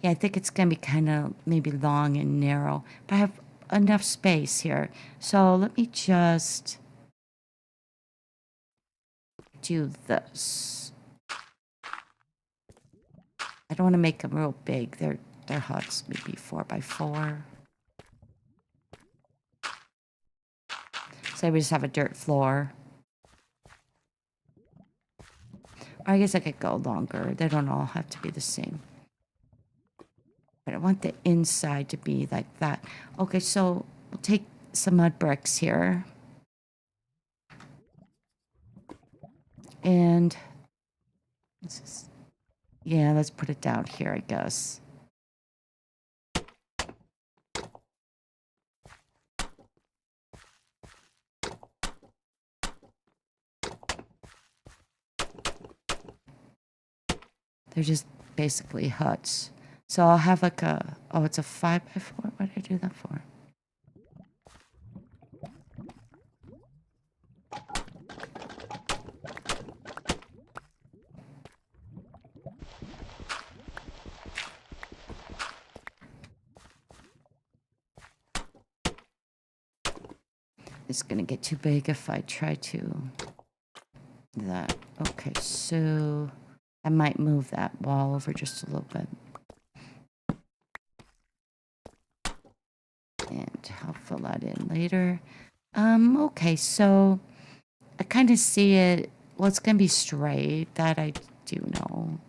Yeah, I think it's going to be kind of maybe long and narrow. But I have enough space here. So let me just do this. I don't want to make them real big. Their huts maybe 4x4. So we just have a dirt floor. Or I guess I could go longer. They don't all have to be the same. But I want the inside to be like that. Okay, so we'll take some mud bricks here. And yeah, let's put it down here, I guess. They're just basically huts. So I'll have like a, oh, it's a 5x4. What did I do that for? It's gonna get too big if I try to do that. Okay, so I might move that wall over just a little bit. And I'll fill that in later. Okay, so I kind of see it. Well, it's gonna be straight. That I do know.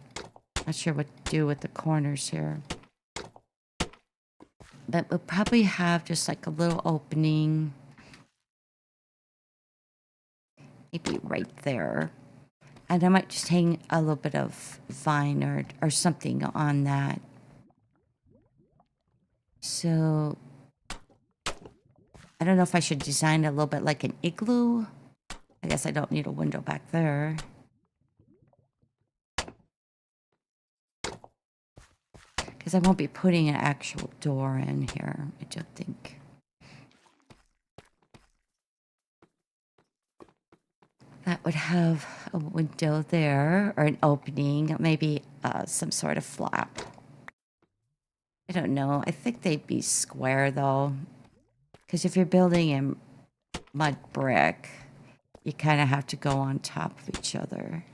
Not sure what to do with the corners here. But we'll probably have just like a little opening. Maybe right there. And I might just hang a little bit of vine or something on that. So I don't know if I should design it a little bit like an igloo. I guess I don't need a window back there. Because I won't be putting an actual door in here, I don't think. That would have a window there, or an opening, maybe some sort of flap. I don't know. I think they'd be square, though. Because if you're building in mud brick, you kind of have to go on top of each other.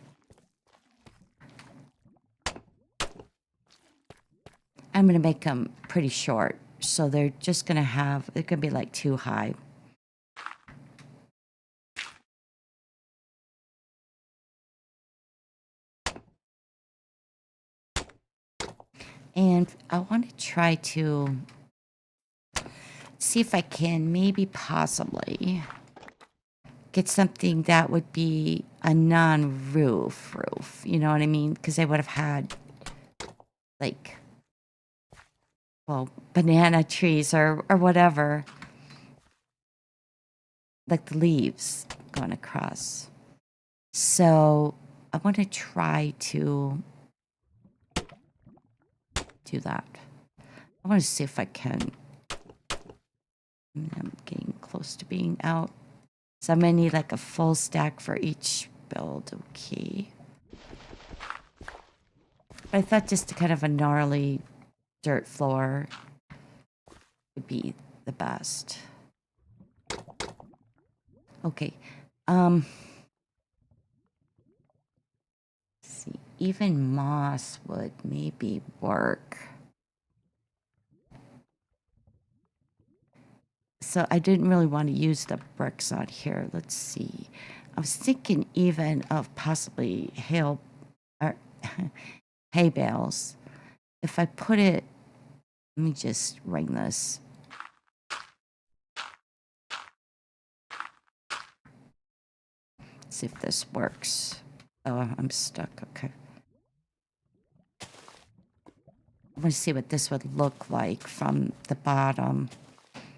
I'm going to make them pretty short. So they're just going to have, they're going to be like 2 high. And I want to try to see if I can maybe possibly get something that would be a non-roof roof. You know what I mean? Because they would have had like, well, banana trees or whatever. Like the leaves going across. So I want to try to do that. I want to see if I can. I'm getting close to being out. So I'm going to need like a full stack for each build. Okay. But I thought just kind of a gnarly dirt floor would be the best. Okay. Let's see. Even moss would maybe work. So I didn't really want to use the bricks on here. Let's see. I was thinking even of possibly hay bales. If I put it, let me just ring this. See if this works. Oh, I'm stuck. Okay. I want to see what this would look like from the bottom.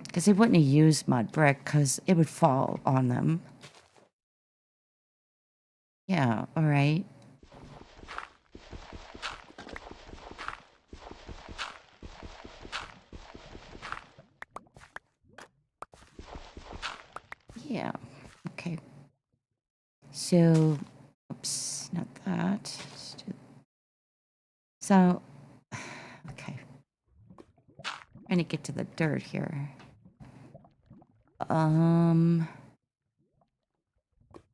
Because they wouldn't have used mud brick because it would fall on them. Yeah, all right. Yeah, okay. So, oops, not that. So, okay. Trying to get to the dirt here. Yeah,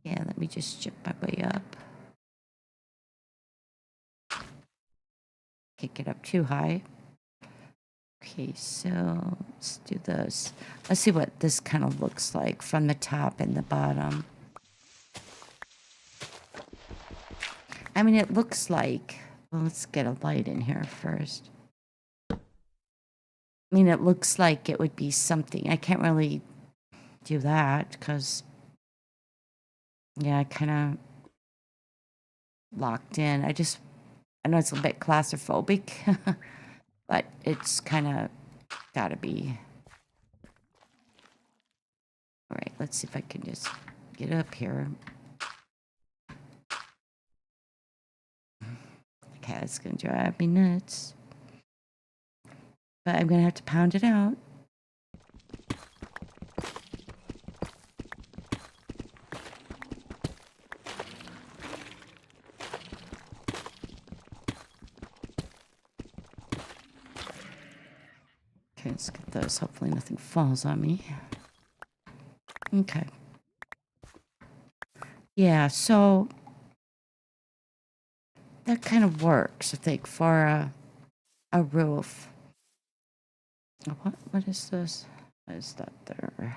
let me just chip my way up. Can't get up too high. Okay, so let's do this. Let's see what this kind of looks like from the top and the bottom. I mean, it looks like... Well, let's get a light in here first. I mean, it looks like it would be something. I can't really do that because... Yeah, I kind of locked in. I know it's a bit claustrophobic, but it's kind of gotta be. All right, let's see if I can just get up here. Okay, it's gonna drive me nuts. But I'm gonna have to pound it out. Okay, let's get those. Hopefully nothing falls on me. Okay. Yeah, so that kind of works, I think, for a roof. What is this? What is that there?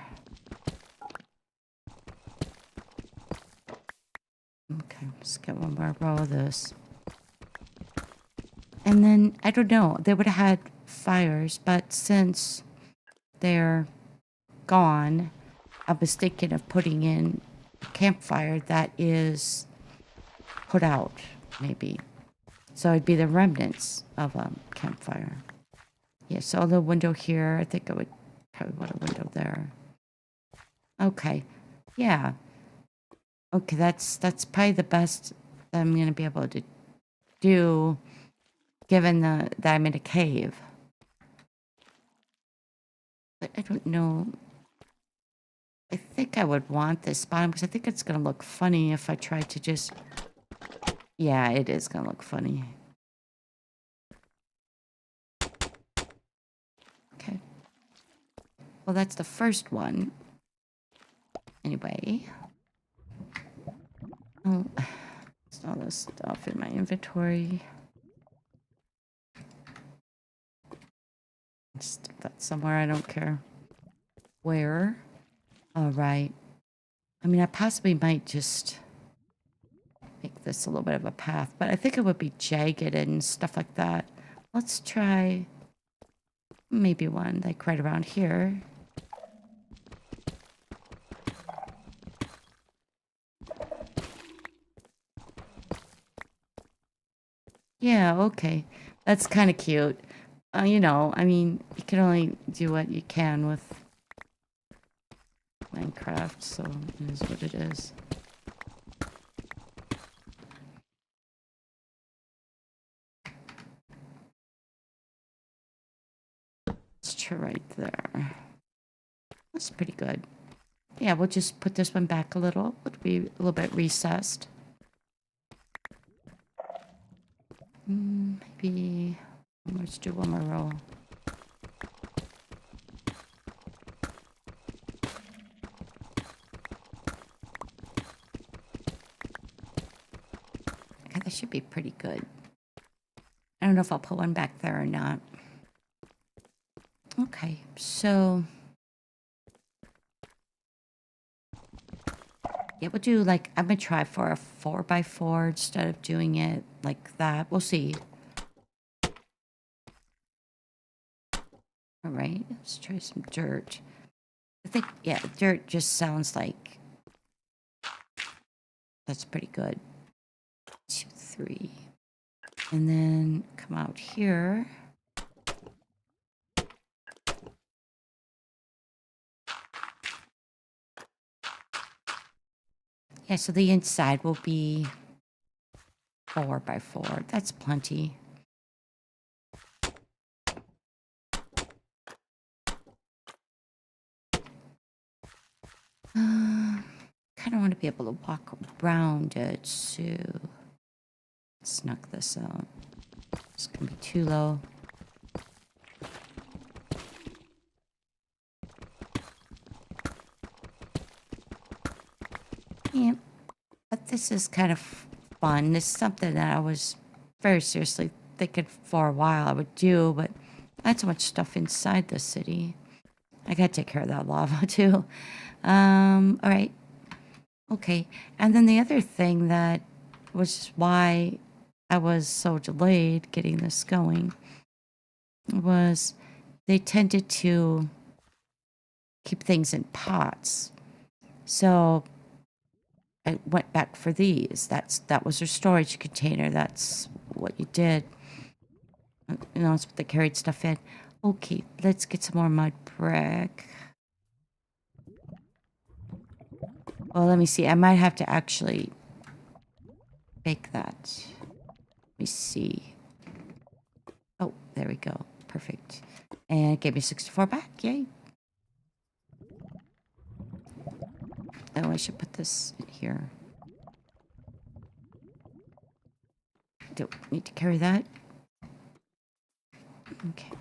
Okay, let's get one more row of this. And then, I don't know, they would have had fires, but since they're gone, I was thinking of putting in a campfire that is put out, maybe. So it'd be the remnants of a campfire. Yeah, so the window here, I think I would probably want a window there. Okay, yeah. Okay, that's probably the best that I'm going to be able to do, given that I'm in a cave. But I don't know. I think I would want this bottom because I think it's going to look funny if I try to just... Yeah, it is going to look funny. Okay. Well, that's the first one. Anyway. Oh, there's all this stuff in my inventory. Stick that somewhere, I don't care where. All right. I mean, I possibly might just make this a little bit of a path, but I think it would be jagged and stuff like that. Let's try maybe one like right around here. Yeah, okay. That's kind of cute. You know, I mean, you can only do what you can with Minecraft, so it is what it is. Let's try right there. That's pretty good. Yeah, we'll just put this one back a little. It'll be a little bit recessed. Maybe let's do one more row. Okay, that should be pretty good. I don't know if I'll put one back there or not. Okay, so yeah, we'll do like, I'm gonna try for a 4x4 instead of doing it like that. We'll see. All right, let's try some dirt. I think, yeah, dirt just sounds like that's pretty good. 2, 3. And then come out here. Yeah, so the inside will be 4x4. That's plenty. Kind of want to be able to walk around it, so let's knock this out. It's gonna be too low. Yeah, but this is kind of fun. This is something that I was very seriously thinking for a while I would do, but I had so much stuff inside the city. I gotta take care of that lava too. All right. Okay. And then the other thing that was why I was so delayed getting this going was they tended to keep things in pots. So I went back for these. That was their storage container. That's what you did. You know, that's what they carried stuff in. Okay, let's get some more mud brick. Well, let me see. I might have to actually bake that. Let me see. Oh, there we go. Perfect. And it gave me 64 back. Yay. Oh, I should put this in here. Don't need to carry that. Okay.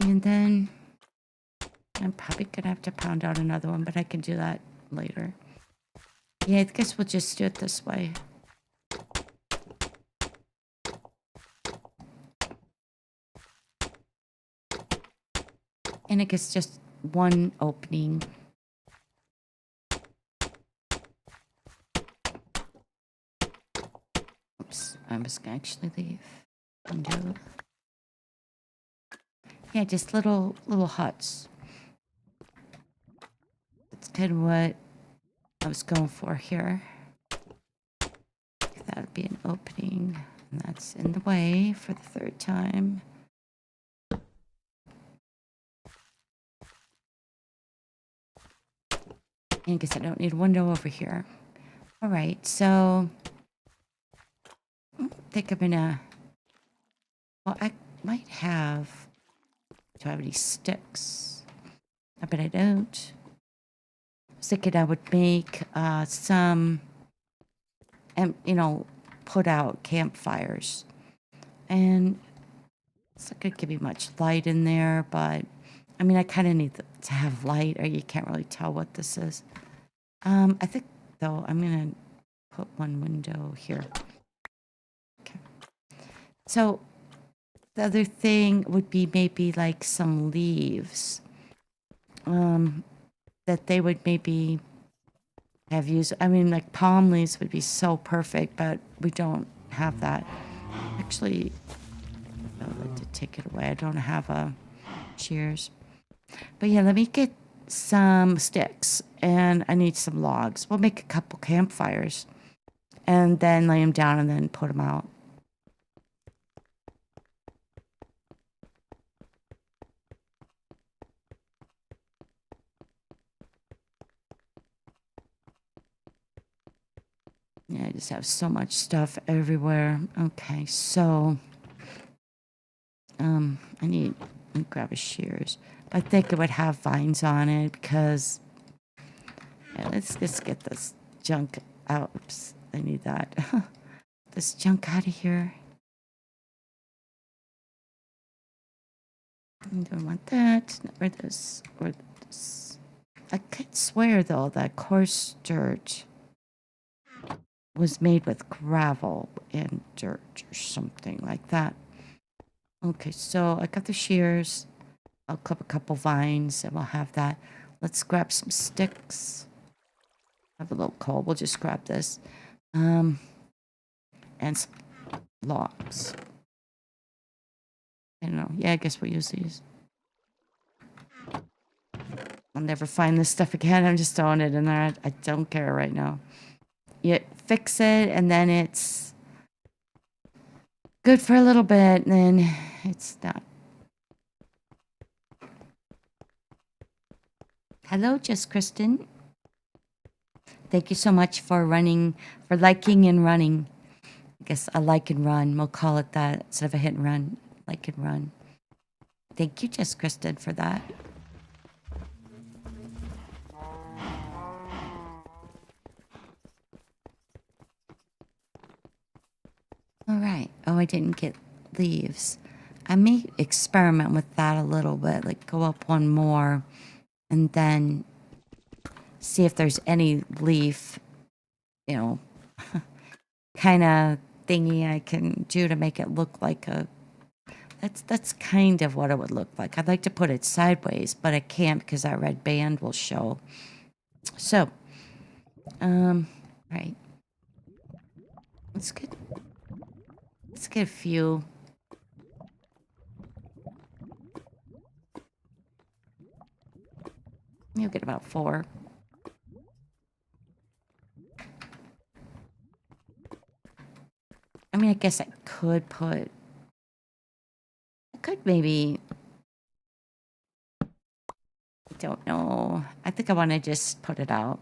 And then I'm probably gonna have to pound out another one, but I can do that later. Yeah, I guess we'll just do it this way. And I guess just one opening. Oops, I was gonna actually leave. Undo. Yeah, just little huts. That's kind of what I was going for here. That would be an opening. And that's in the way for the third time. And I guess I don't need a window over here. All right, so I think I'm gonna. Well, I might have. Do I have any sticks? I bet I don't. I was thinking I would make some, and put out campfires, and it's not gonna give me much light in there. But I mean, I kind of need to have light, or you can't really tell what this is. I think though I'm gonna put one window here. Okay. So the other thing would be maybe like some leaves. That they would maybe have used. I mean, like palm leaves would be so perfect, but we don't have that. Actually, I'd like to take it away. I don't have a shears. But yeah, let me get some sticks and I need some logs. We'll make a couple campfires and then lay them down and then put them out. Yeah, I just have so much stuff everywhere. Okay, so let me grab a shears. I think it would have vines on it because yeah, let's just get this junk out. Oops, I need that. This junk out of here. I don't want that. Or this. Or this. I could swear though that coarse dirt was made with gravel and dirt or something like that. Okay, so I got the shears. I'll clip a couple vines and we'll have that. Let's grab some sticks. I have a little coal. We'll just grab this. And some logs. I don't know. Yeah, I guess we'll use these. I'll never find this stuff again. I'm just throwing it in there. I don't care right now. You fix it and then it's good for a little bit and then it's not. Hello, Just Kristen. Thank you so much for liking and running. I guess a like and run. We'll call it that instead of a hit and run. Like and run. Thank you, Just Kristen, for that. All right. Oh, I didn't get leaves. I may experiment with that a little bit, like go up one more and then see if there's any leaf, you know, kind of thingy I can do to make it look like a... That's kind of what it would look like. I'd like to put it sideways, but I can't because that red band will show. So, right. Let's get a few. You'll get about 4. I mean, I guess I could maybe, I don't know. I think I want to just put it out.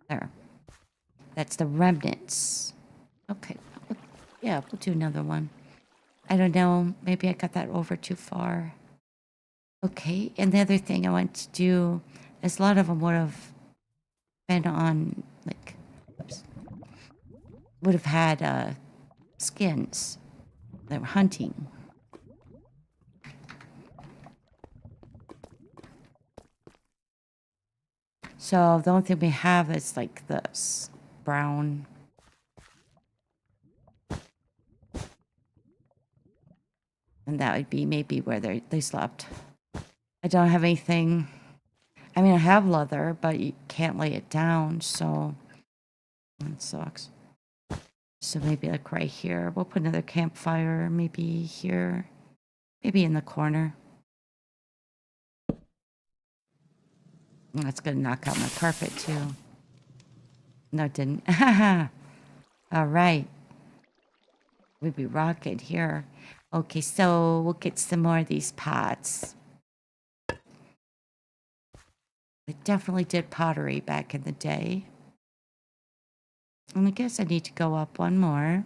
There. That's the remnants. Okay. Yeah, we'll do another one. I don't know. Maybe I got that over too far. Okay. And the other thing I want to do is a lot of them would have been on, like, oops, would have had skins. They were hunting. So the only thing we have is like this brown. And that would be maybe where they slept. I don't have anything. I mean, I have leather, but you can't lay it down, so that sucks. So maybe like right here. We'll put another campfire, maybe here. Maybe in the corner. That's gonna knock out my carpet too. No, it didn't. All right. We'd be rocking here. Okay, so we'll get some more of these pots. I definitely did pottery back in the day. And I guess I need to go up one more.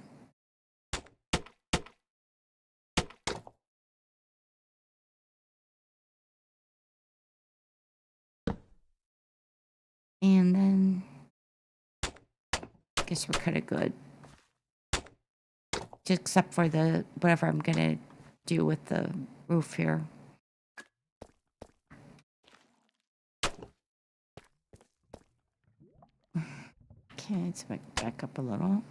And then I guess we're kind of good. Just except for the whatever I'm gonna do with the roof here. Okay, let's back up a little.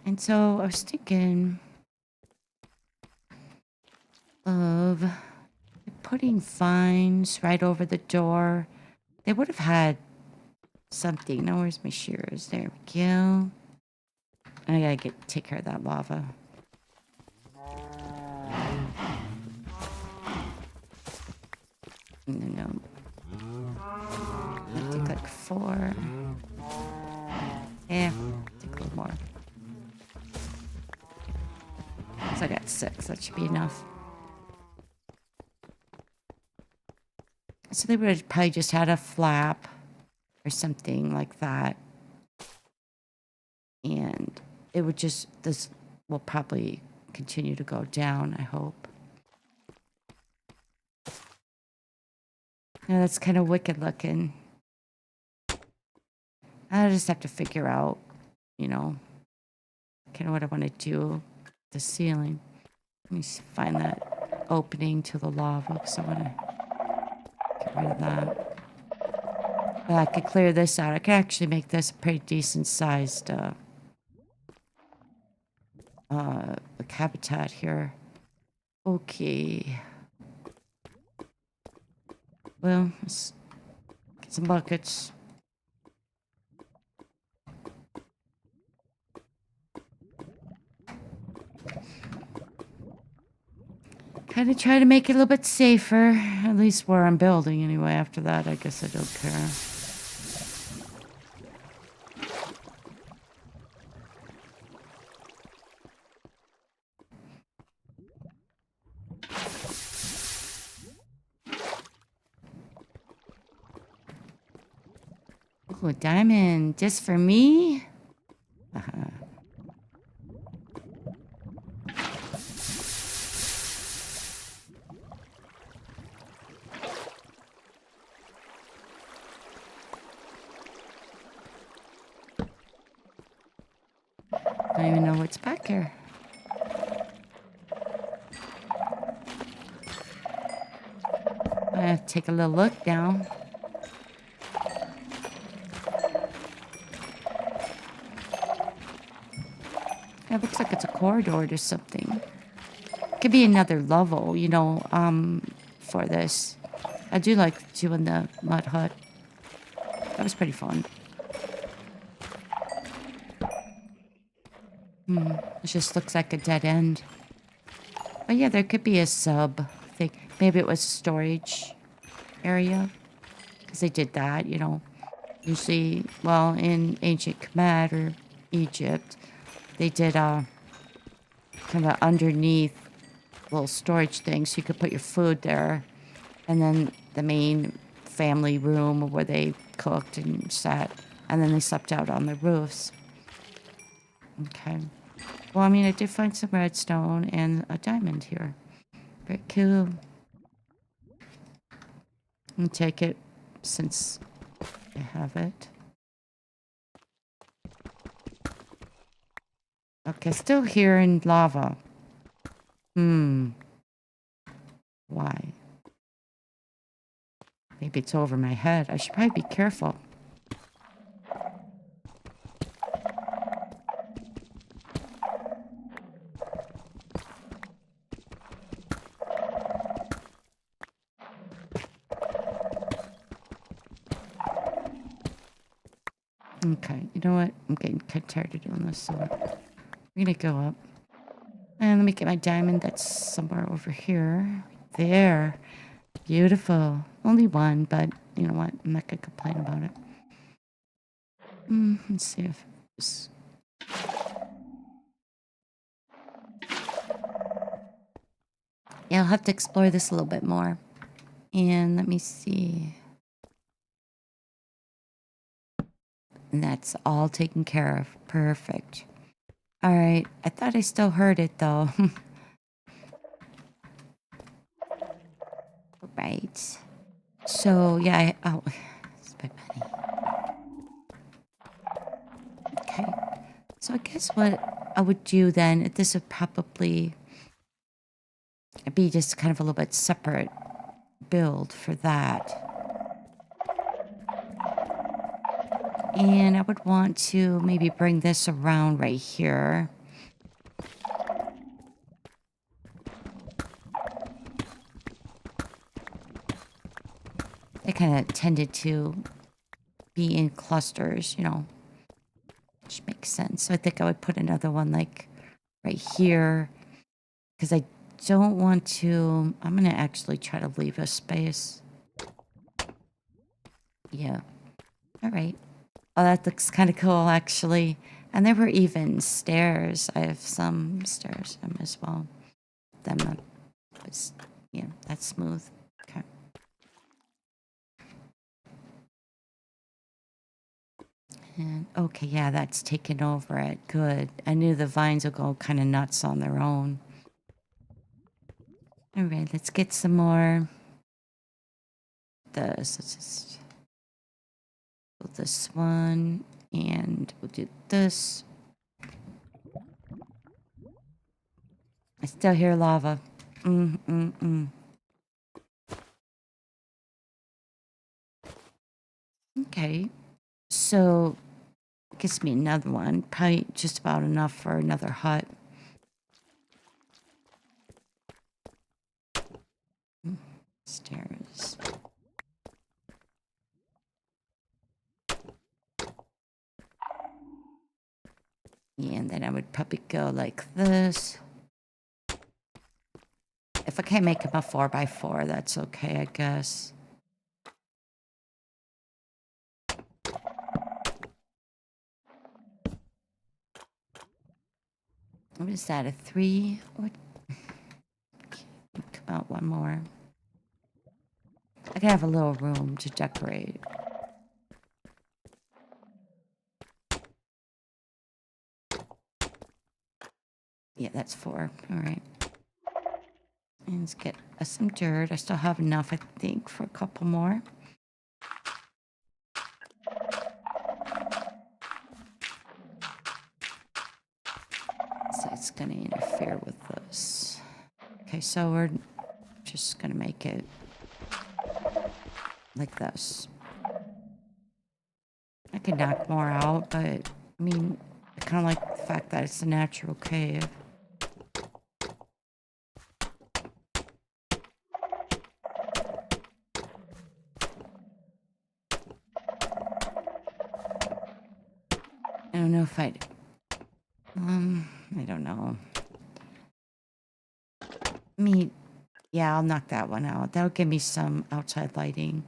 And so I was thinking of putting vines right over the door. They would have had something. Now, where's my shears? There we go. I gotta take care of that lava. No. I think like 4. Yeah, take a little more. So I got 6. That should be enough. So they would have probably just had a flap or something like that. And it would just, this will probably continue to go down, I hope. Yeah, that's kind of wicked looking. I just have to figure out, you know, kind of what I want to do with the ceiling. Let me find that opening to the lava because I want to get rid of that. But I could clear this out. I could actually make this a pretty decent sized like habitat here. Okay. Well, let's get some buckets. Kind of try to make it a little bit safer, at least where I'm building anyway. After that, I guess I don't care. Ooh, a diamond just for me? don't even know what's back here. I have to take a little look down. It looks like it's a corridor to something. Could be another level, you know, for this. I do like doing the mud hut. That was pretty fun. It just looks like a dead end. But yeah, there could be a sub thing. Maybe it was a storage area. Because they did that, you know. Usually, well, in ancient Kemet or Egypt, they did kind of underneath little storage thing, so you could put your food there. And then the main family room where they cooked and sat. And then they slept out on the roofs. Okay. Well, I mean, I did find some redstone and a diamond here. Very cool. I'll take it since I have it. Okay, still here in lava. Why? Maybe it's over my head. I should probably be careful. Okay, you know what? I'm getting kind of tired of doing this, so we're gonna go up. And let me get my diamond that's somewhere over here. There. Beautiful. Only one, but you know what? I'm not gonna complain about it. Let's see if this... Yeah, I'll have to explore this a little bit more. And let me see. And that's all taken care of. Perfect. All right. I thought I still heard it, though. Right. So, yeah. Oh, it's my money. Okay. So I guess what I would do then, this would probably be just kind of a little bit separate build for that. And I would want to maybe bring this around right here. They kind of tended to be in clusters, you know, which makes sense. So I think I would put another one like right here because I don't want to... I'm going to actually try to leave a space. Yeah. All right. Oh, that looks kind of cool, actually. And there were even stairs. I have some stairs as well. Them up. Yeah, that's smooth. Okay. And okay, yeah, that's taken over it. Good. I knew the vines would go kind of nuts on their own. All right, let's get some more. Let's just do this one, and we'll do this. I still hear lava. Okay, so gives me another one. Probably just about enough for another hut. Stairs. Yeah, and then I would probably go like this. If I can't make him a 4x4, that's okay, I guess. What is that, a 3? What? Come out one more. I can have a little room to decorate. Yeah, that's 4. All right. And let's get us some dirt. I still have enough, I think, for a couple more. gonna interfere with this. Okay, so we're just gonna make it like this. I could knock more out, but I mean, I kind of like the fact that it's a natural cave. I don't know if I'd, I don't know. I mean, yeah, I'll knock that one out. That'll give me some outside lighting.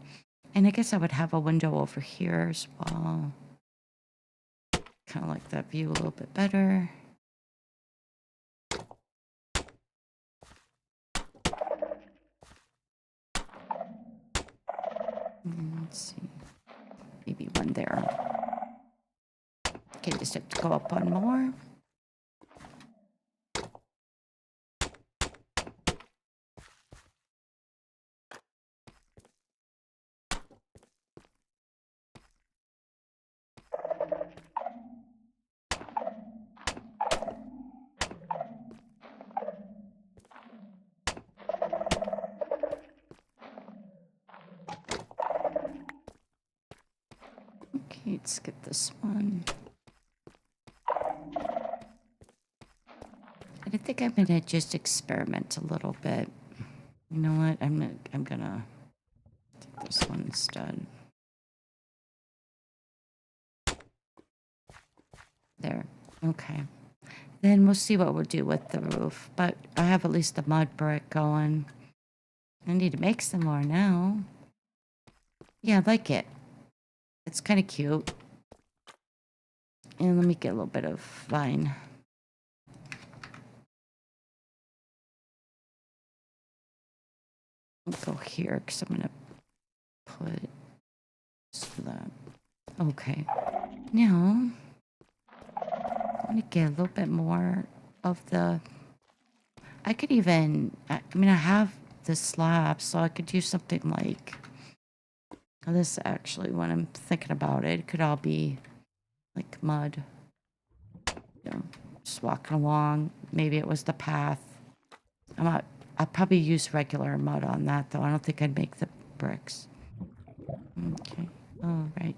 And I guess I would have a window over here as well. Kind of like that view a little bit better. Let's see. Maybe one there. Okay, just have to go up one more. Okay, let's get this one. I think I'm gonna just experiment a little bit. You know what? I'm gonna take this one instead. There. Okay. Then we'll see what we'll do with the roof. But I have at least the mud brick going. I need to make some more now. Yeah, I like it. It's kind of cute. And let me get a little bit of vine. I'll go here because I'm going to put that. Okay. Now, I'm going to get a little bit more of the... I could even... I mean, I have the slab, so I could do something like... This actually, when I'm thinking about it, it could all be like mud. You know, just walking along. Maybe it was the path. I'll probably use regular mud on that, though. I don't think I'd make the bricks. Okay. All right.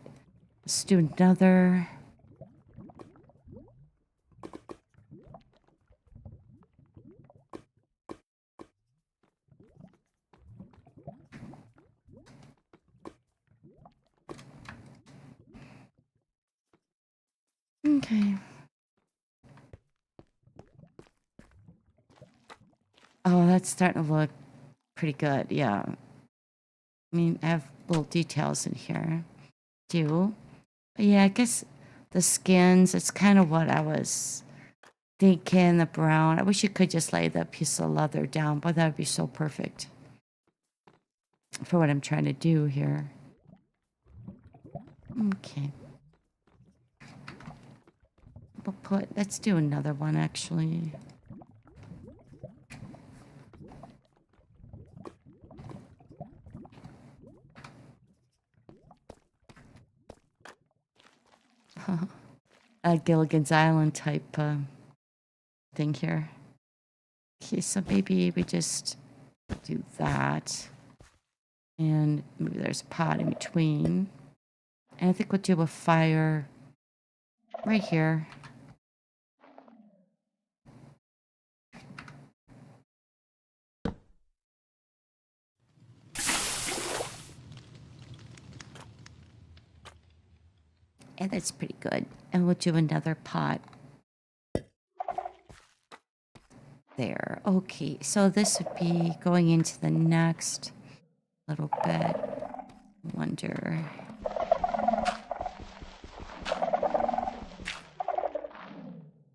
Let's do another. Okay. Oh, that's starting to look pretty good. Yeah. I mean, I have little details in here, too. But yeah, I guess the skins, it's kind of what I was thinking, the brown. I wish you could just lay the piece of leather down, but that would be so perfect for what I'm trying to do here. Okay. Let's do another one, actually. A Gilligan's Island type thing here. Okay, so maybe we just do that. And maybe there's a pot in between. And I think we'll do a fire right here. And that's pretty good. And we'll do another pot. There. Okay, so this would be going into the next little bit. Wonder.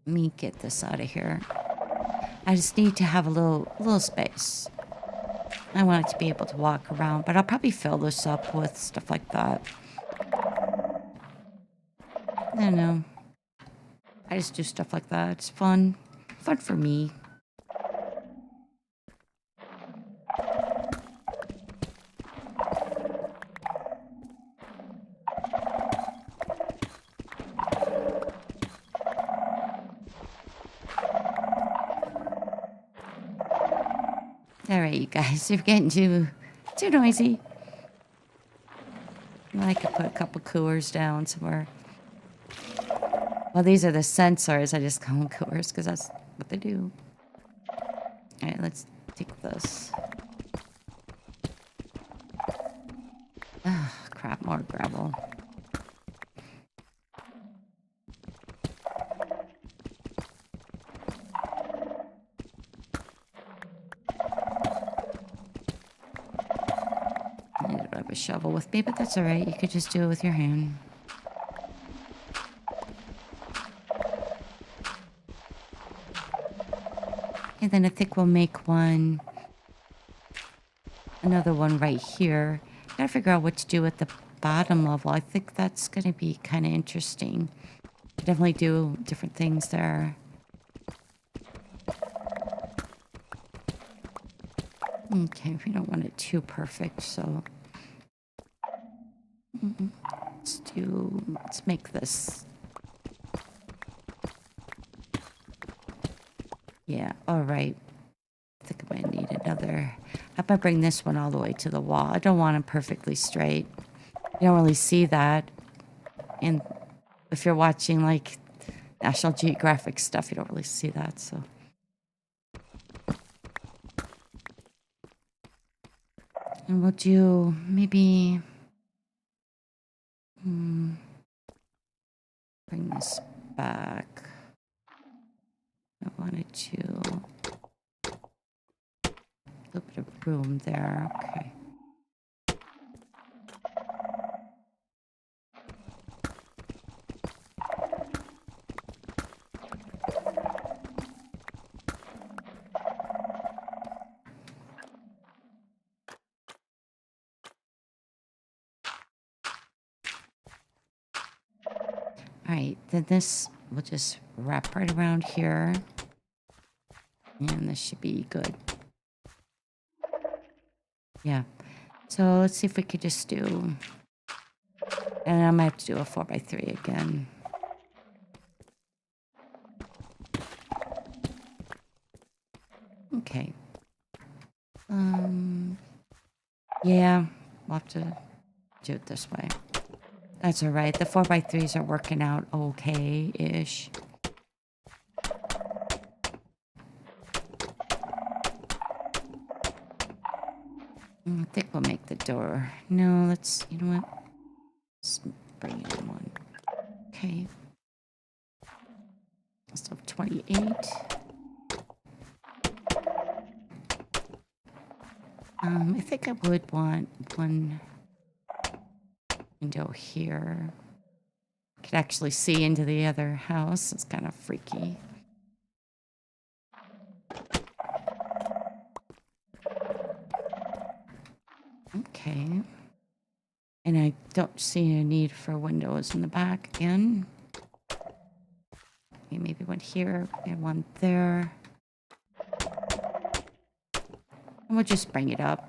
Let me get this out of here. I just need to have a little space. I want it to be able to walk around, but I'll probably fill this up with stuff like that. I don't know. I just do stuff like that. It's fun. Fun for me. All right, you guys, you're getting too noisy. I could put a couple coolers down somewhere. Well, these are the sensors. I just call them coolers because that's what they do. All right, let's take this. Ah, crap, more gravel. I don't have a shovel with me, but that's all right. You could just do it with your hand. And then I think we'll make another one right here. Gotta figure out what to do with the bottom level. I think that's gonna be kind of interesting. Definitely do different things there. Okay, we don't want it too perfect, so let's make this. Yeah, all right. I think I might need another. I might bring this one all the way to the wall. I don't want it perfectly straight. You don't really see that. And if you're watching like National Geographic stuff, you don't really see that, so. And we'll do maybe bring this back. I wanted to a little bit of room there. Okay. All right, then this will just wrap right around here. And this should be good. Yeah. So let's see if we could just do... And I might have to do a 4x3 again. Okay. Yeah, we'll have to do it this way. That's all right. The 4x3s are working out okay-ish. I think we'll make the door. No, let's, you know what? Let's bring in one. Okay. So 28. I think I would want one window here. Could actually see into the other house. It's kind of freaky. Okay. And I don't see a need for windows in the back again. Okay, maybe one here and one there. And we'll just bring it up.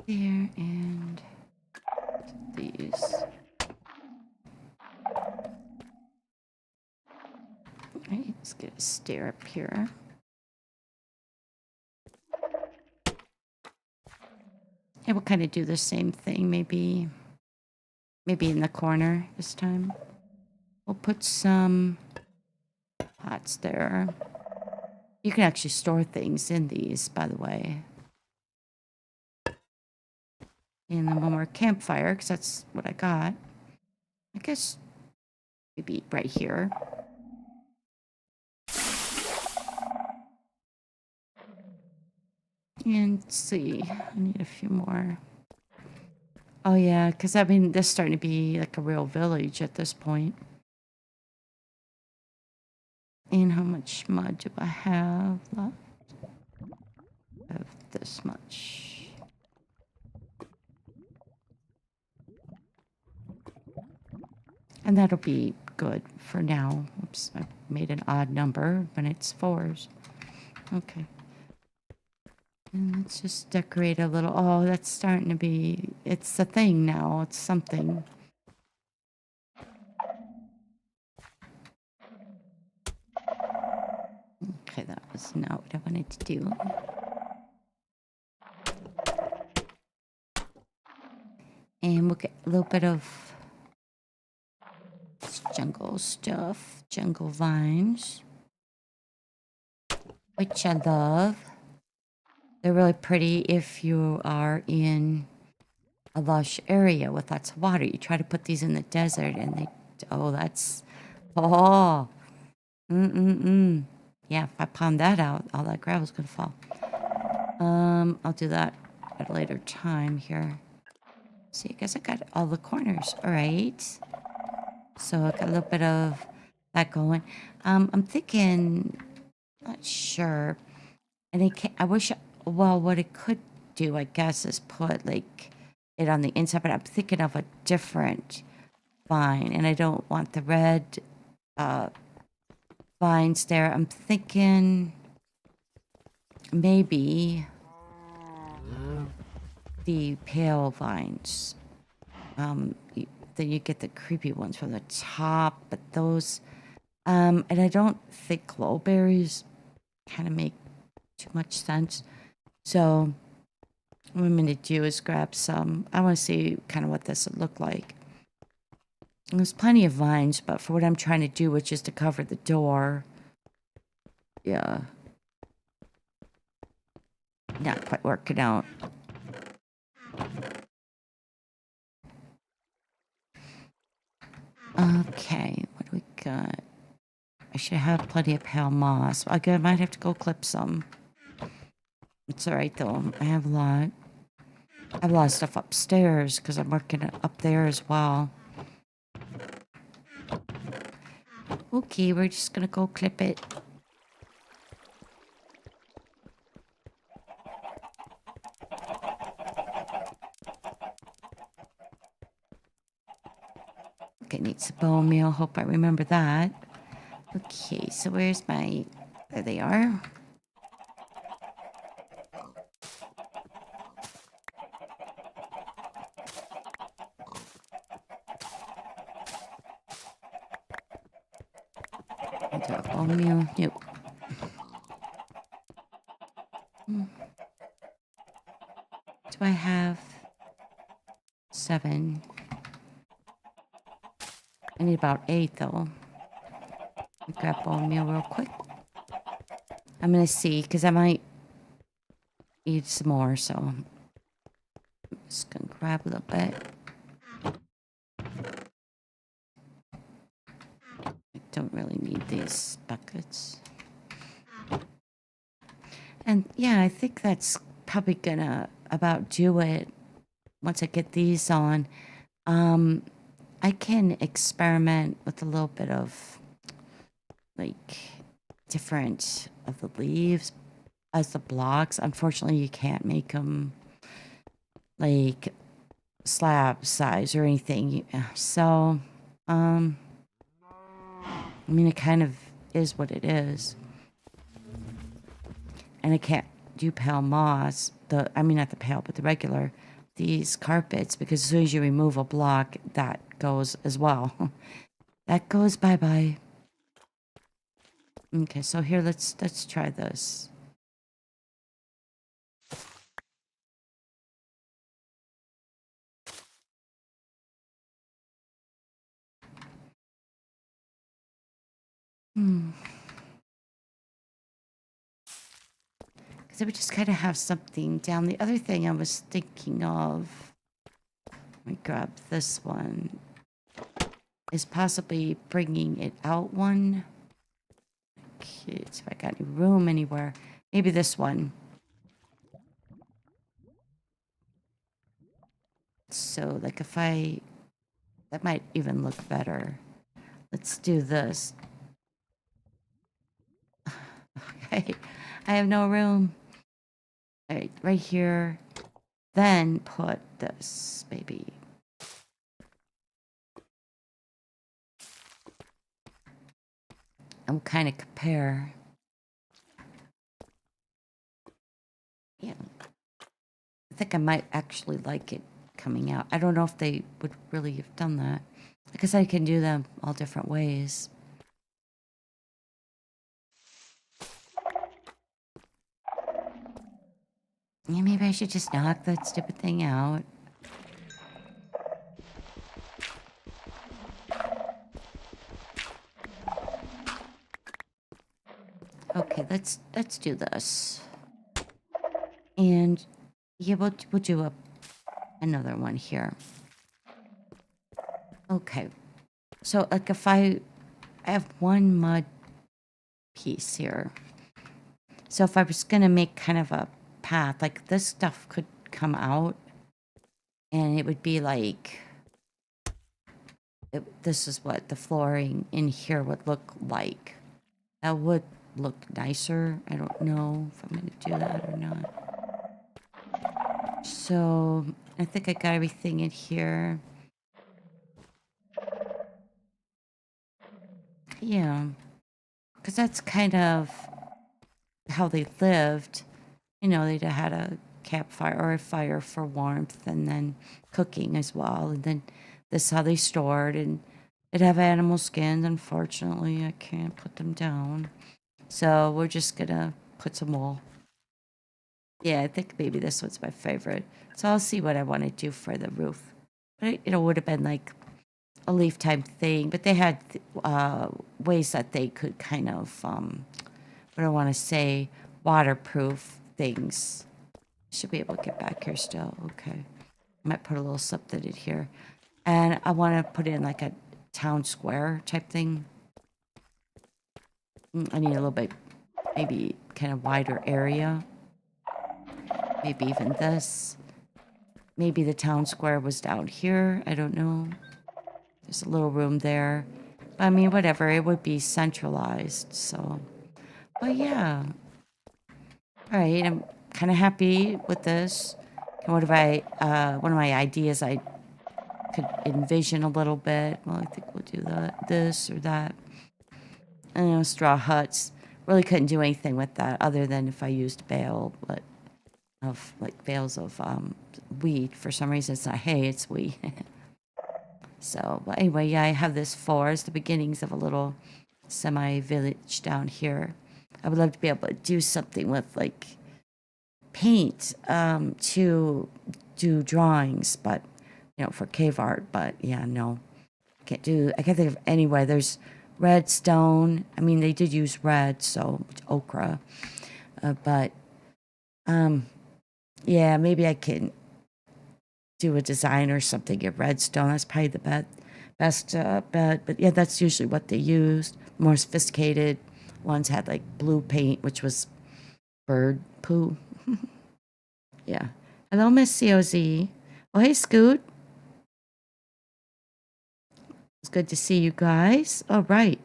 There and these. Alright, let's get a stair up here. And we'll kind of do the same thing, maybe in the corner this time. We'll put some pots there. You can actually store things in these, by the way. And then one more campfire, because that's what I got. I guess maybe right here. And let's see, I need a few more. Oh yeah, because I mean, this is starting to be like a real village at this point. And how much mud do I have left? I have this much. And that'll be good for now. Oops, I made an odd number, but it's 4s. Okay. And let's just decorate a little. Oh, that's starting to be, it's a thing now. It's something. Okay, that was not what I wanted to do. And we'll get a little bit of jungle stuff, jungle vines, which I love. They're really pretty if you are in a lush area with lots of water. You try to put these in the desert and they, oh, that's, oh, yeah, if I pound that out, all that gravel's gonna fall. I'll do that at a later time here. See, I guess I got all the corners. All right. So I got a little bit of that going. I'm thinking, not sure. And I wish, well, what it could do, I guess, is put like it on the inside, but I'm thinking of a different vine, and I don't want the red vines there. I'm thinking maybe the pale vines. Then you get the creepy ones from the top, but those, and I don't think glowberries kind of make too much sense. So what I'm going to do is grab some. I want to see kind of what this would look like. And there's plenty of vines, but for what I'm trying to do, which is to cover the door, yeah, not quite working out. Okay, what do we got? I should have plenty of pale moss. I might have to go clip some. It's alright though. I have a lot. I have a lot of stuff upstairs because I'm working up there as well. Okay, we're just gonna go clip it. Okay, needs a bone meal. Hope I remember that. Okay, so where's my... There they are. Into a bone meal. Nope. Do I have 7? I need about 8 though. Let me grab bone meal real quick. I'm gonna see because I might eat some more, so I'm just gonna grab a little bit. I don't really need these buckets. And yeah, I think that's probably gonna about do it. Once I get these on, I can experiment with a little bit of like different of the leaves as the blocks. Unfortunately, you can't make them like slab size or anything. So, I mean, it kind of is what it is. And I can't do pale moss, I mean, not the pale, but the regular, these carpets, because as soon as you remove a block, that goes as well. That goes bye-bye. Okay, so here, let's try this. Because I would just kind of have something down. The other thing I was thinking of, let me grab this one, is possibly bringing it out one. Okay, so if I got any room anywhere. Maybe this one. So, like, if that might even look better. Let's do this. Okay, I have no room. All right, right here. Then put this, baby. And we'll kind of compare. Yeah. I think I might actually like it coming out. I don't know if they would really have done that. Because I can do them all different ways. Yeah, maybe I should just knock that stupid thing out. Okay, let's do this. And yeah, we'll do another one here. Okay. So like if I have one mud piece here. So if I was gonna make kind of a path, like this stuff could come out and it would be like this is what the flooring in here would look like. That would look nicer. I don't know if I'm gonna do that or not. So I think I got everything in here. Yeah, because that's kind of how they lived. You know, they had a campfire or a fire for warmth and then cooking as well. And then this is how they stored. And they'd have animal skins. Unfortunately, I can't put them down. So we're just going to put some wool. Yeah, I think maybe this one's my favorite. So I'll see what I want to do for the roof. But it would have been like a leaf type thing. But they had ways that they could kind of, what do I want to say, waterproof things. Should be able to get back here still. Okay. Might put a little something in here. And I want to put in like a town square type thing. I need a little bit, maybe kind of wider area. Maybe even this. Maybe the town square was down here. I don't know. There's a little room there. But I mean, whatever. It would be centralized. So, but yeah. All right. I'm kind of happy with this. And what if one of my ideas I could envision a little bit. Well, I think we'll do this or that. I know straw huts. Really couldn't do anything with that other than if I used bale, but of like bales of wheat. For some reason, it's not hay, it's wheat. So, but anyway, yeah, I have this forest, the beginnings of a little semi-village down here. I would love to be able to do something with like paint to do drawings, but you know, for cave art. But yeah, no, I can't think of any way. There's redstone. I mean, they did use red, so ochre. But yeah, maybe I can do a design or something in redstone. That's probably the best bet. But yeah, that's usually what they used. More sophisticated ones had like blue paint, which was bird poo. Yeah. Hello, Miss COZ. Oh, hey, Scoot. It's good to see you guys. All right.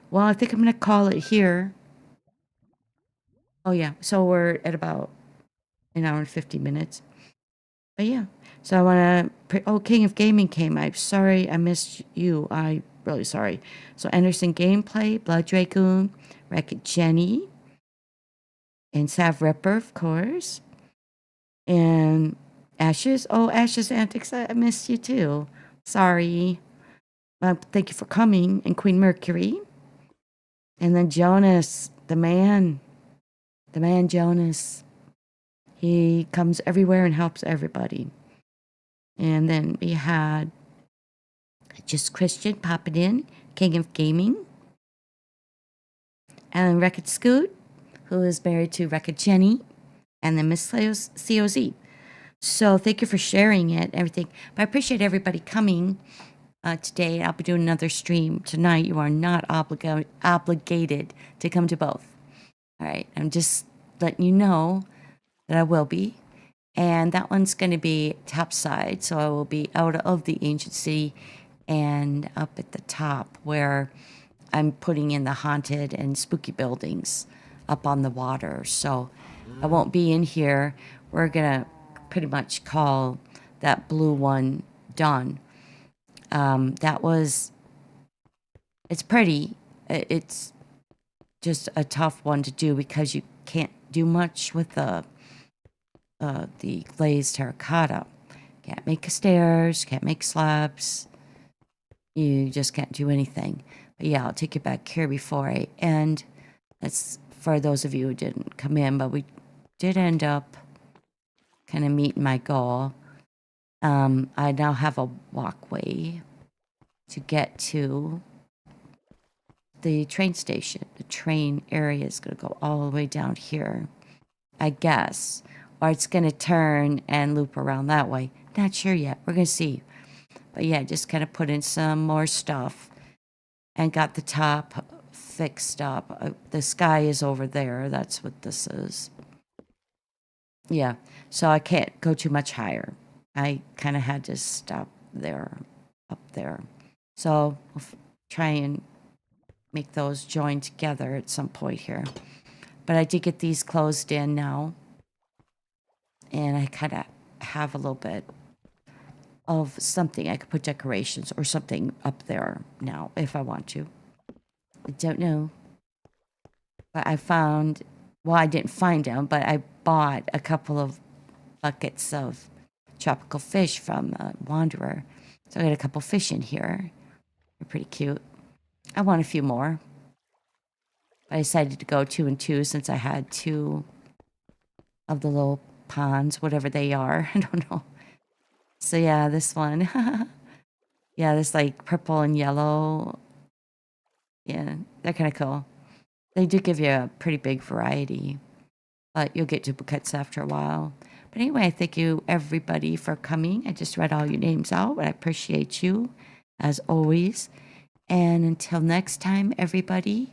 Well, I think I'm going to call it here. Oh, yeah. So we're at about an hour and 50 minutes. But yeah. So I want to. Oh, King of Gaming came. I'm sorry I missed you. I'm really sorry. So Anderson Gameplay, Blood Dragoon, Wreck-It Jenny, and Sav Ripper, of course. And Ashes. Oh, Ashes Antics. I missed you too. Sorry. Thank you for coming. And Queen Mercury. And then Jonas, the man Jonas. He comes everywhere and helps everybody. And then we had Just Christian popping in, King of Gaming. Alan Wreck-It Scoot, who is married to Wreck-It Jenny. And then Miss COZ. So thank you for sharing it, everything. But I appreciate everybody coming today. I'll be doing another stream tonight. You are not obligated to come to both. All right. I'm just letting you know that I will be. And that one's going to be top side. So I will be out of the ancient city and up at the top where I'm putting in the haunted and spooky buildings up on the water. So I won't be in here. We're going to pretty much call that blue one done. It's pretty. It's just a tough one to do because you can't do much with the the glazed terracotta. Can't make stairs, can't make slabs. You just can't do anything. But yeah, I'll take you back here before I end. That's for those of you who didn't come in, but we did end up kind of meeting my goal. I now have a walkway to get to the train station. The train area is going to go all the way down here, I guess. Or it's going to turn and loop around that way. Not sure yet. We're going to see. But yeah, just kind of put in some more stuff and got the top fixed up. The sky is over there. That's what this is. Yeah, so I can't go too much higher. I kind of had to stop there, up there. So I'll try and make those join together at some point here. But I did get these closed in now. And I kind of have a little bit of something. I could put decorations or something up there now if I want to. I don't know. But I found, well, I didn't find them, but I bought a couple of buckets of tropical fish from Wanderer. So I got a couple fish in here. They're pretty cute. I want a few more. But I decided to go 2 and 2 since I had 2 of the little ponds, whatever they are. I don't know. So yeah, this one. Yeah, this like purple and yellow. Yeah, they're kind of cool. They do give you a pretty big variety, but you'll get duplicates after a while. But anyway, thank you everybody for coming. I just read all your names out, but I appreciate you as always. And until next time, everybody,